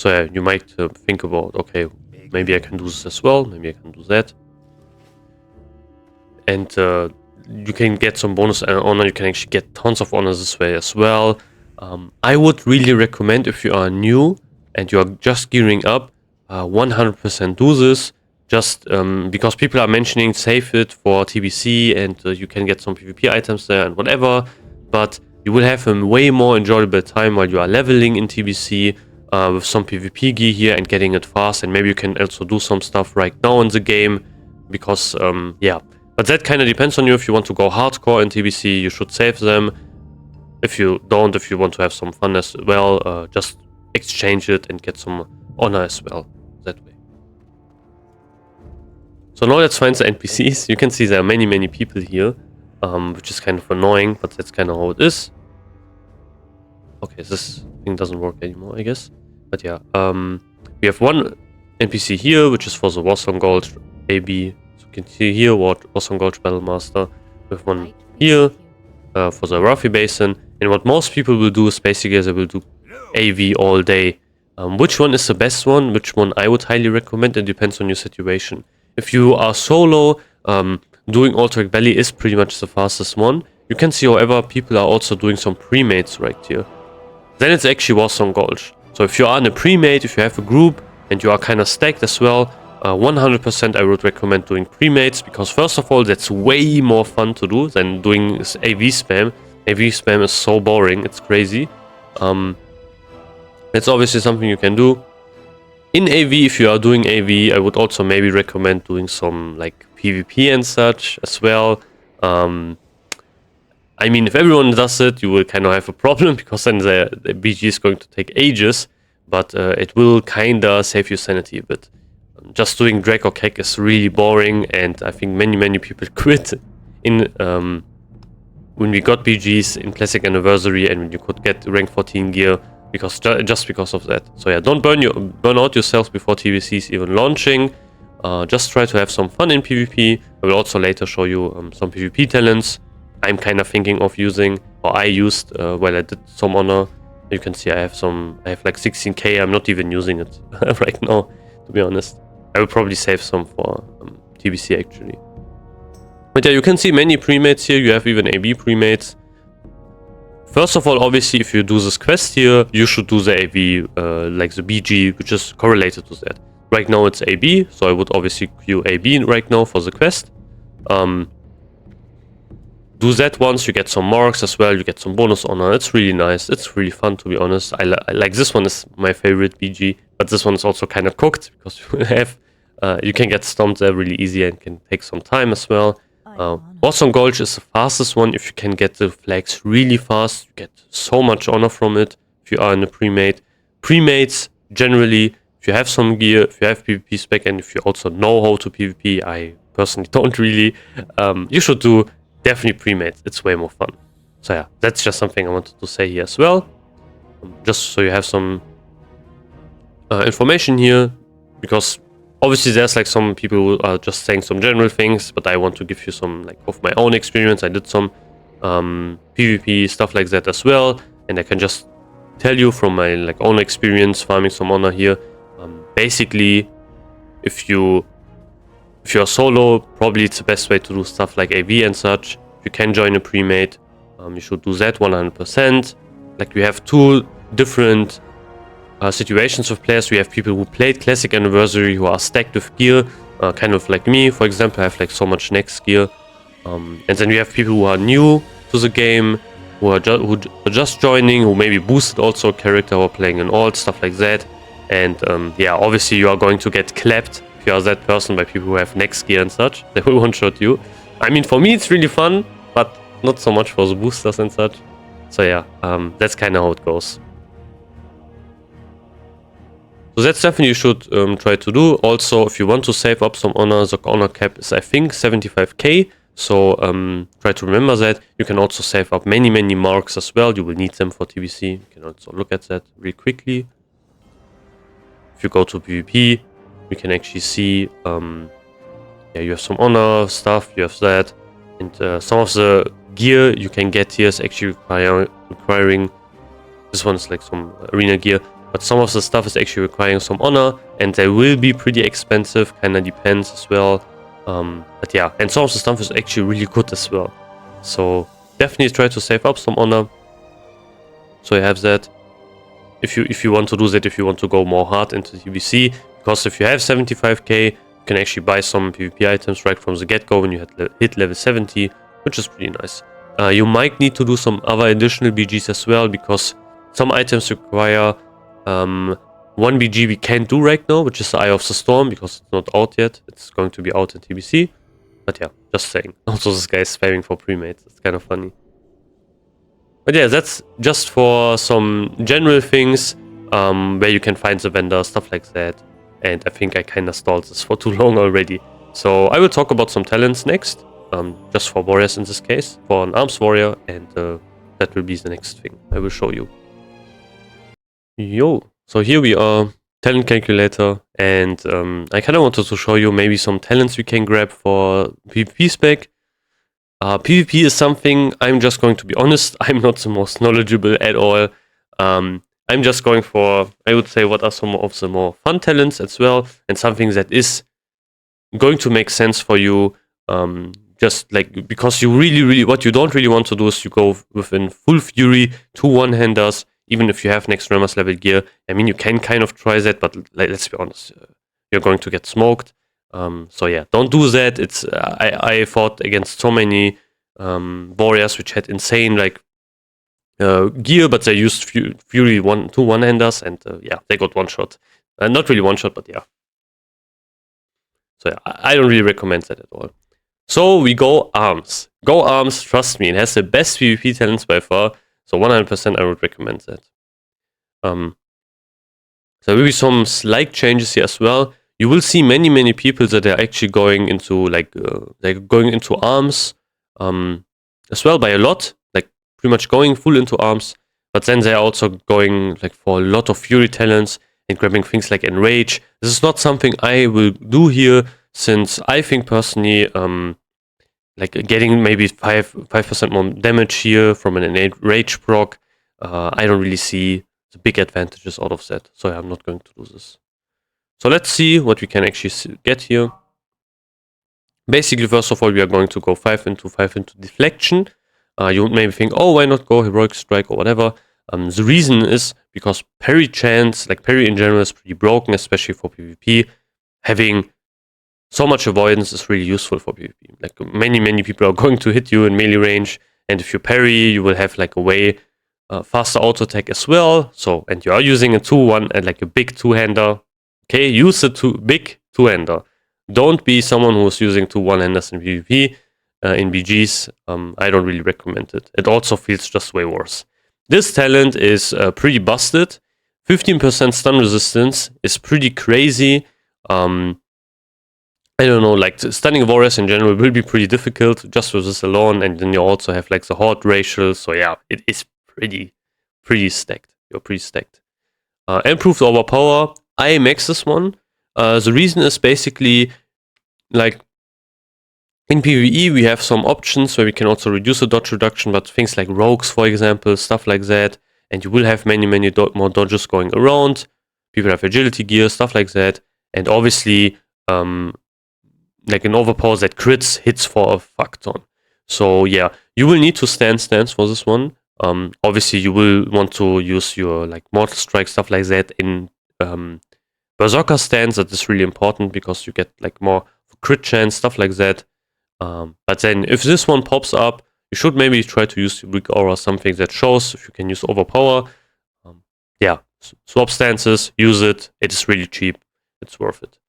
yeah, you might think about, okay, maybe I can do this as well, maybe I can do that. And you can get some bonus honor, you can actually get tons of honors this way as well. I would really recommend, if you are new and you are just gearing up, 100% do this. Just because people are mentioning save it for TBC and you can get some PvP items there and whatever, but you will have a way more enjoyable time while you are leveling in TBC with some PvP gear here and getting it fast, and maybe you can also do some stuff right now in the game, because yeah, but that kind of depends on you. If you want to go hardcore in TBC, you should save them. If you don't, if you want to have some fun as well, just exchange it and get some honor as well that way. So now let's find the NPCs. You can see there are many people here, which is kind of annoying, but that's kind of how it is. Okay, this thing doesn't work anymore, I guess. But yeah, we have one NPC here, which is for the Warsong Gulch AB. So you can see here what Warsong Gulch Battle Master. We have one here for the Arathi Basin. And what most people will do is basically they will do AV all day. Which one is the best one? Which one I would highly recommend? It depends on your situation. If you are solo, doing Alterac Valley is pretty much the fastest one. You can see, however, people are also doing some pre-mates right here. Then it's actually Warsong Gulch. So if you are in a pre-mate, if you have a group and you are kind of stacked as well, 100% I would recommend doing pre-mates, because first of all, that's way more fun to do than doing AV spam. AV spam is so boring, it's crazy. That's obviously something you can do. In AV, if you are doing AV, I would also maybe recommend doing some like PvP and such as well. I mean, if everyone does it, you will kind of have a problem, because then the BG is going to take ages, but it will kind of save you sanity a bit. Just doing Drake or Kek is really boring, and I think many people quit in when we got BGs in Classic Anniversary and when you could get rank 14 gear, because just because of that. So yeah, don't burn out yourselves before TBCs even launching. Just try to have some fun in PvP. I will also later show you some PvP talents I'm kind of thinking of using, or I used while I did some honor. You can see I have like 16k. I'm not even using it right now, to be honest. I will probably save some for TBC actually. But yeah, you can see many pre-mates here. You have even AB pre-mates. First of all, obviously, if you do this quest here, you should do the AV, like the BG, which is correlated to that. Right now it's AB, so I would obviously queue AB right now for the quest. Do that once, you get some marks as well, you get some bonus honor. It's really nice, it's really fun, to be honest. I like this one, is my favorite BG, but this one is also kind of cooked, because you have, you can get stomped there really easy and can take some time as well. Warsong Gulch is the fastest one. If you can get the flags really fast, you get so much honor from it if you are in a pre-mate. Pre-mates, generally, if you have some gear, if you have PvP spec, and if you also know how to PvP, I personally don't really, you should do definitely pre-mates. It's way more fun. So yeah, that's just something I wanted to say here as well. Just so you have some information here, because obviously there's like some people who are just saying some general things, but I want to give you some like of my own experience. I did some PvP stuff like that as well, and I can just tell you from my like own experience farming some honor here. Basically, if you are solo, probably it's the best way to do stuff like AV and such. If you can join a pre-mate, you should do that 100%. Like, we have two different situations of players. We have people who played Classic Anniversary who are stacked with gear, kind of like me, for example. I have like so much next gear. And then we have people who are new to the game, who are just joining, who maybe boosted also a character or playing an alt, stuff like that. And yeah, obviously you are going to get clapped if you are that person by people who have next gear and such. They will one-shot you. I mean, for me it's really fun, but not so much for the boosters and such. So yeah, that's kind of how it goes. So that's definitely you should try to do. Also, if you want to save up some honor, the honor cap is I think 75k. So try to remember that. You can also save up many marks as well. You will need them for TBC. You can also look at that really quickly. If you go to PvP, you can actually see, yeah, you have some honor stuff, you have that. And some of the gear you can get here is actually requiring This one's like some arena gear. But some of the stuff is actually requiring some honor, and they will be pretty expensive, kinda depends as well. But yeah, and some of the stuff is actually really good as well. So definitely try to save up some honor. So you have that. If you want to do that, if you want to go more hard into TBC, because if you have 75k, you can actually buy some PvP items right from the get-go when you hit level 70, which is pretty nice. You might need to do some other additional BGs as well, because some items require 1 BG we can't do right now, which is the Eye of the Storm, because it's not out yet. It's going to be out in TBC. But yeah, just saying. Also, this guy is spamming for premates. It's kind of funny. But yeah, that's just for some general things where you can find the vendor, stuff like that. And I think I kind of stalled this for too long already. So I will talk about some talents next. Just for warriors in this case, for an arms warrior. And that will be the next thing I will show you. Yo, so here we are, talent calculator, and I kind of wanted to show you maybe some talents we can grab for PvP spec. PvP is something, I'm just going to be honest, I'm not the most knowledgeable at all. I'm just going for, I would say, what are some of the more fun talents as well, and something that is going to make sense for you, just like, because you really, what you don't really want to do is you go within full fury, 2 one-handers, even if you have next Rammer's level gear. I mean, you can kind of try that, but let's be honest, you're going to get smoked. So yeah, don't do that. It's I fought against so many warriors which had insane like gear, but they used fury 2 one-handers, and yeah, they got one shot. Not really one shot, but yeah. So yeah, I don't really recommend that at all. So we go arms. Go arms, trust me, it has the best PvP talents by far. So 100% I would recommend that. So there will be some slight changes here as well. You will see many people that are actually going into arms as well by a lot, like pretty much going full into arms. But then they're also going like for a lot of fury talents and grabbing things like enrage. This is not something I will do here, since I think personally like getting maybe 5% more damage here from an innate rage proc, I don't really see the big advantages out of that, so I'm not going to do this. So let's see what we can actually get here. Basically, first of all, we are going to go 5 into deflection. You maybe think, oh, why not go heroic strike or whatever? The reason is because parry chance, like parry in general, is pretty broken, especially for PvP. Having so much avoidance is really useful for PvP. Like many people are going to hit you in melee range, and if you parry, you will have like a way faster auto attack as well. So, and you are using a 2-1 and like a big 2-hander. Okay, use the big 2-hander. Don't be someone who's using 2 one-handers in PvP, in BGs. I don't really recommend it. It also feels just way worse. This talent is pretty busted. 15% stun resistance is pretty crazy. I don't know, like stunning warriors in general will be pretty difficult just with this alone, and then you also have like the horde racial, so yeah, it is pretty stacked. You're pretty stacked. Improved overpower. I max this one. The reason is basically like in PvE we have some options where we can also reduce the dodge reduction, but things like rogues, for example, stuff like that, and you will have many more dodges going around. People have agility gear, stuff like that, and obviously like an overpower that crits hits for a fuck ton. So yeah, you will need to stance for this one. Obviously you will want to use your like mortal strike, stuff like that in berserker stance. That is really important because you get like more crit chance, stuff like that. But then if this one pops up, you should maybe try to use Weak Aura, something that shows if you can use overpower. Yeah, swap stances, use it. It is really cheap. It's worth it.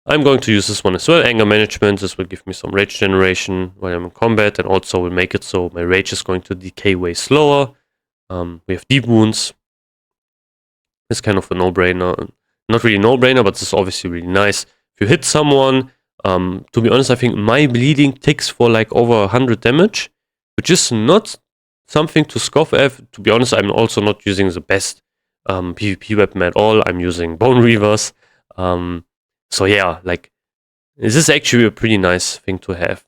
I'm going to use this one as well, anger management. This will give me some rage generation while I'm in combat, and also will make it so my rage is going to decay way slower. We have deep wounds. It's kind of a no-brainer. Not really no-brainer, but this is obviously really nice. If you hit someone, to be honest, I think my bleeding ticks for like over 100 damage, which is not something to scoff at. To be honest, I'm also not using the best PvP weapon at all. I'm using Bone Reavers. So yeah, like, this is actually a pretty nice thing to have.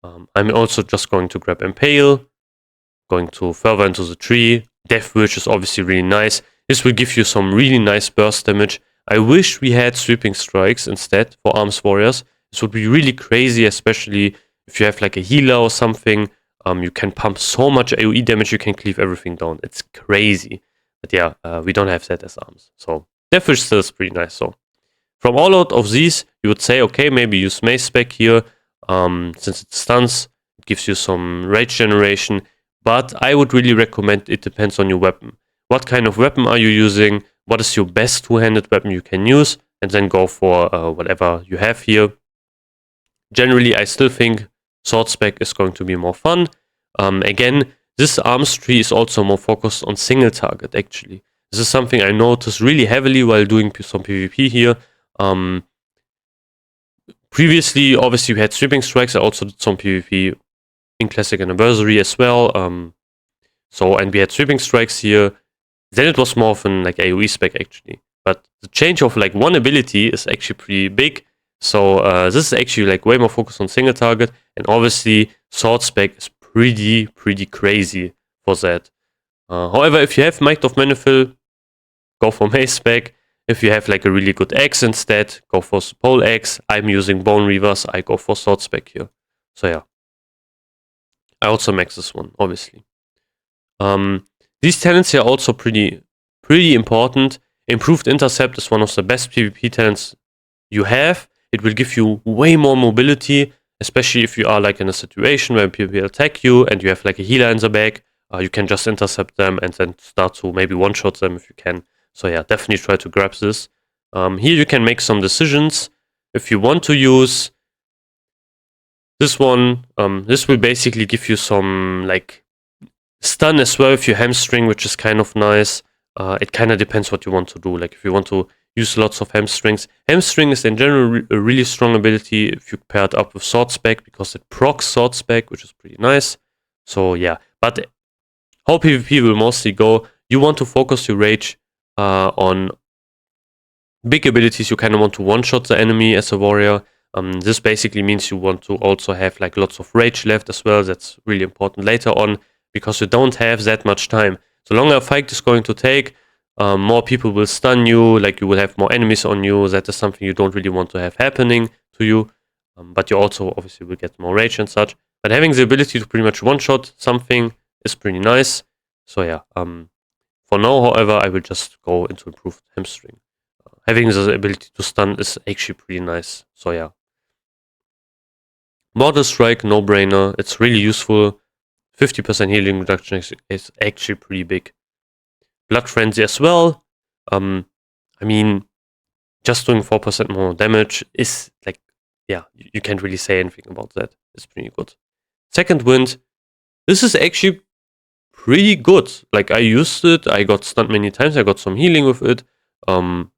I'm also just going to grab Impale, going to further into the tree, Death Wish is obviously really nice. This will give you some really nice burst damage. I wish we had Sweeping Strikes instead for Arms Warriors. This would be really crazy, especially if you have like a healer or something. You can pump so much AoE damage, you can cleave everything down. It's crazy. But yeah, we don't have that as arms. So Death Wish still is pretty nice. So from all out of these, you would say, okay, maybe use Mace Spec here. Since it stuns, it gives you some rage generation. But I would really recommend, it depends on your weapon. What kind of weapon are you using? What is your best two-handed weapon you can use? And then go for whatever you have here. Generally, I still think Sword Spec is going to be more fun. Again, this arms tree is also more focused on single target, actually. This is something I noticed really heavily while doing some PvP here. Previously, obviously, we had Sweeping Strikes. I also did some PvP in Classic Anniversary as well. And we had Sweeping Strikes here. Then it was more of an like AoE spec, actually. But the change of like one ability is actually pretty big. So this is actually like way more focused on single target. And obviously, Sword Spec is pretty crazy for that. However, if you have Might of Menethil, go for Mace Spec. If you have like a really good axe instead, go for Pole Axe. I'm using Bone Reavers, I go for Sword Spec here. So yeah. I also max this one, obviously. These talents here are also pretty important. Improved Intercept is one of the best PvP talents you have. It will give you way more mobility, especially if you are like in a situation where people attack you and you have like a healer in the back. You can just intercept them and then start to maybe one-shot them if you can. So yeah, definitely try to grab this. Here you can make some decisions. If you want to use this one, this will basically give you some like stun as well if you hamstring, which is kind of nice. It kind of depends what you want to do. Like if you want to use lots of hamstrings. Hamstring is in general a really strong ability if you pair it up with Sword Spec, because it procs Sword Spec, which is pretty nice. So yeah, but how PvP will mostly go, you want to focus your rage on big abilities. You kind of want to one-shot the enemy as a warrior. This basically means you want to also have like lots of rage left as well. That's really important later on, because you don't have that much time. The longer a fight is going to take, more people will stun you, like you will have more enemies on you. That is something you don't really want to have happening to you. But you also obviously will get more rage and such. But having the ability to pretty much one-shot something is pretty nice. So yeah, for now, however, I will just go into improved hamstring. Having the ability to stun is actually pretty nice. So yeah. Mortal Strike, no-brainer. It's really useful. 50% healing reduction is actually pretty big. Blood Frenzy as well. I mean, just doing 4% more damage is like, yeah, you can't really say anything about that. It's pretty good. Second Wind. This is actually pretty good. Like, I used it. I got stunned many times. I got some healing with it.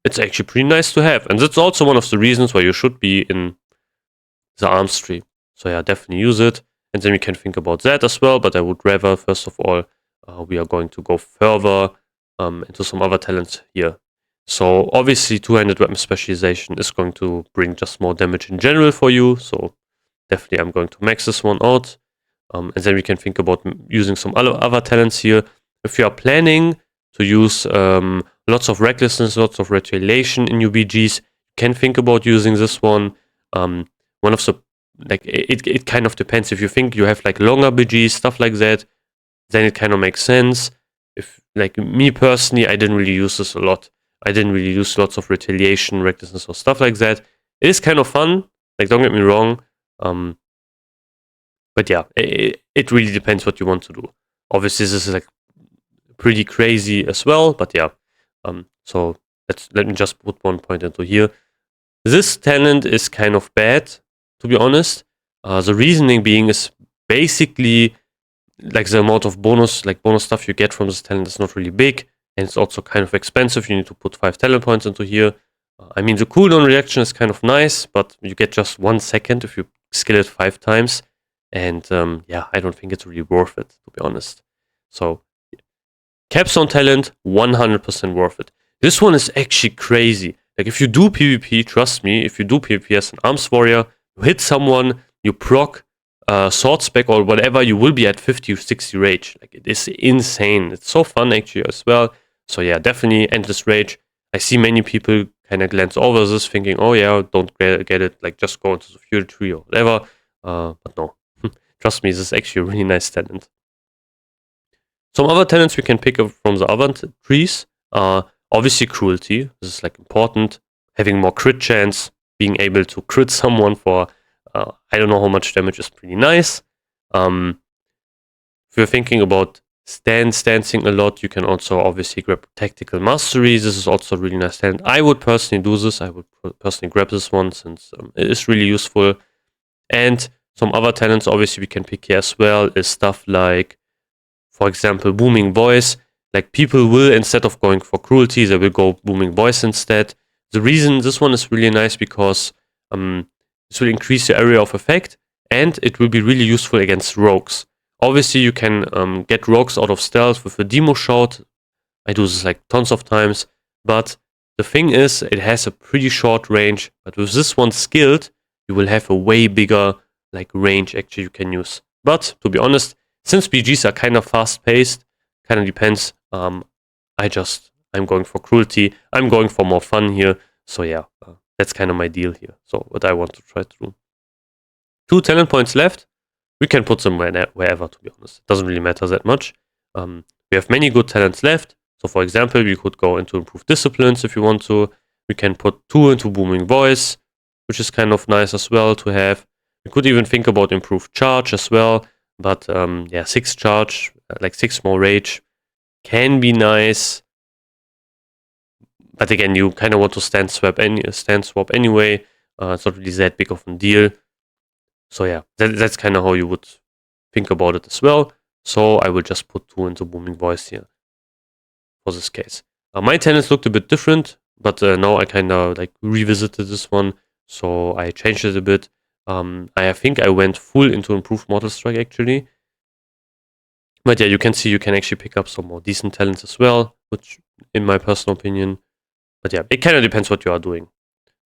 It's actually pretty nice to have. And that's also one of the reasons why you should be in the arms tree. So yeah, definitely use it. And then we can think about that as well. But I would rather, first of all, we are going to go further into some other talents here. So obviously, two-handed weapon specialization is going to bring just more damage in general for you. So definitely I'm going to max this one out. And then we can think about using some other talents here. If you are planning to use lots of recklessness, lots of retaliation in your BGs, you can think about using this one. One of the, like, it kind of depends. If you think you have like longer BGs, stuff like that, then it kind of makes sense. If, like me personally, I didn't really use this a lot. I didn't really use lots of retaliation, recklessness, or stuff like that. It is kind of fun. Like, don't get me wrong. But yeah, it really depends what you want to do. Obviously, this is like pretty crazy as well. But yeah, so let me just put one point into here. This talent is kind of bad, to be honest. The reasoning being is basically like the amount of bonus stuff you get from this talent is not really big, and it's also kind of expensive. You need to put 5 talent points into here. I mean, the cooldown reaction is kind of nice, but you get just 1 second if you skill it 5 times. And yeah, I don't think it's really worth it, to be honest. So, Capstone talent, 100% worth it. This one is actually crazy. Like, if you do PvP, trust me, if you do PvP as an arms warrior, you hit someone, you proc sword spec or whatever, you will be at 50 or 60 rage. Like, it is insane. It's so fun actually as well. So yeah, definitely endless rage. I see many people kind of glance over this thinking, oh yeah, don't get it, like just go into the fury tree or whatever. But no, trust me, this is actually a really nice talent. Some other talents we can pick up from the other trees are obviously cruelty. This is like important. Having more crit chance, being able to crit someone for I don't know how much damage is pretty nice. If you're thinking about stancing a lot, you can also obviously grab Tactical Mastery. This is also a really nice talent. I would personally do this. I would personally grab this one since it is really useful. And some other talents obviously we can pick here as well is stuff like, for example, Booming Voice. Like, people will, instead of going for cruelty, they will go Booming Voice instead. The reason this one is really nice because this will increase your area of effect, and it will be really useful against rogues. Obviously, you can get rogues out of stealth with a demo shout. I do this like tons of times, but the thing is, it has a pretty short range. But with this one skilled, you will have a way bigger like range actually you can use. But to be honest, since BGs are kind of fast-paced, kind of depends. I'm going for cruelty. I'm going for more fun here. So yeah, that's kind of my deal here. So what I want to try to do. 2 talent points left. We can put them wherever, to be honest. It doesn't really matter that much. We have many good talents left. So for example, we could go into Improved Disciplines if you want to. We can put 2 into Booming Voice, which is kind of nice as well to have. We could even think about Improved Charge as well. But yeah, 6 charge, like 6 more rage can be nice. But again, you kind of want to stand swap anyway. It's not really that big of a deal. So yeah, that's kind of how you would think about it as well. So I will just put 2 into Booming Voice here for this case. My talents looked a bit different, but now I kind of like revisited this one. So I changed it a bit. I think I went full into Improved Mortal Strike actually. But yeah, you can see you can actually pick up some more decent talents as well, which in my personal opinion. But yeah, it kind of depends what you are doing.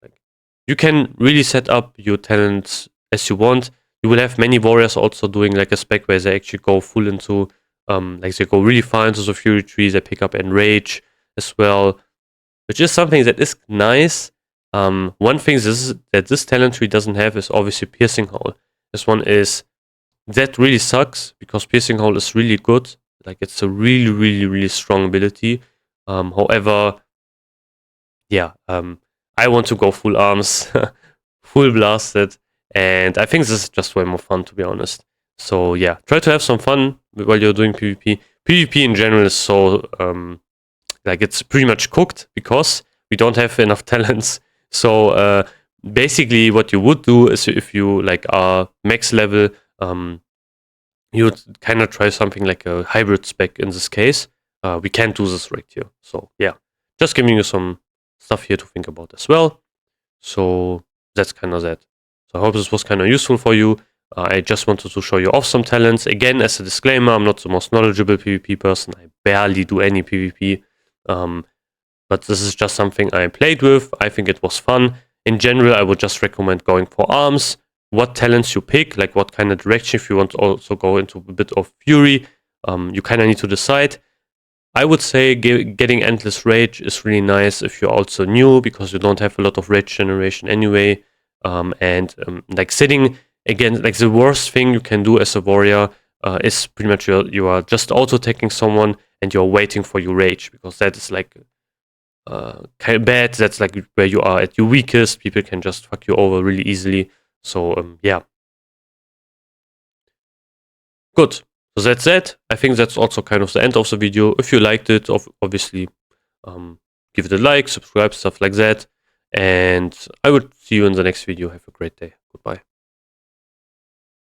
Like, you can really set up your talents as you want. You will have many warriors also doing like a spec where they actually go full into, like they go really far into the Fury Tree, they pick up Enrage as well, which is something that is nice. One thing that this talent tree doesn't have is obviously Piercing Hole. This one that really sucks because Piercing Hole is really good. Like, it's a really, really, really strong ability. However, yeah, I want to go full arms, full blasted, and I think this is just way more fun, to be honest. So yeah, try to have some fun while you're doing PvP. PvP in general is so, like, it's pretty much cooked because we don't have enough talents. So basically what you would do is if you like are max level, you would kind of try something like a hybrid spec in this case. We can't do this right here. So yeah, just giving you some stuff here to think about as well. So that's kind of that. So I hope this was kind of useful for you. I just wanted to show you off some talents. Again, as a disclaimer, I'm not the most knowledgeable PvP person. I barely do any PvP. But this is just something I played with. I think it was fun. In general, I would just recommend going for arms. What talents you pick, like what kind of direction, if you want to also go into a bit of fury, you kind of need to decide. I would say getting Endless Rage is really nice if you're also new, because you don't have a lot of rage generation anyway. Like sitting again, like the worst thing you can do as a warrior is pretty much you are just auto-attacking someone and you're waiting for your rage, because that is like kind of bad. That's like where you are at your weakest. People can just fuck you over really easily. So yeah. Good. So that's it. I think that's also kind of the end of the video. If you liked it, obviously give it a like, subscribe, stuff like that. And I would see you in the next video. Have a great day. Goodbye.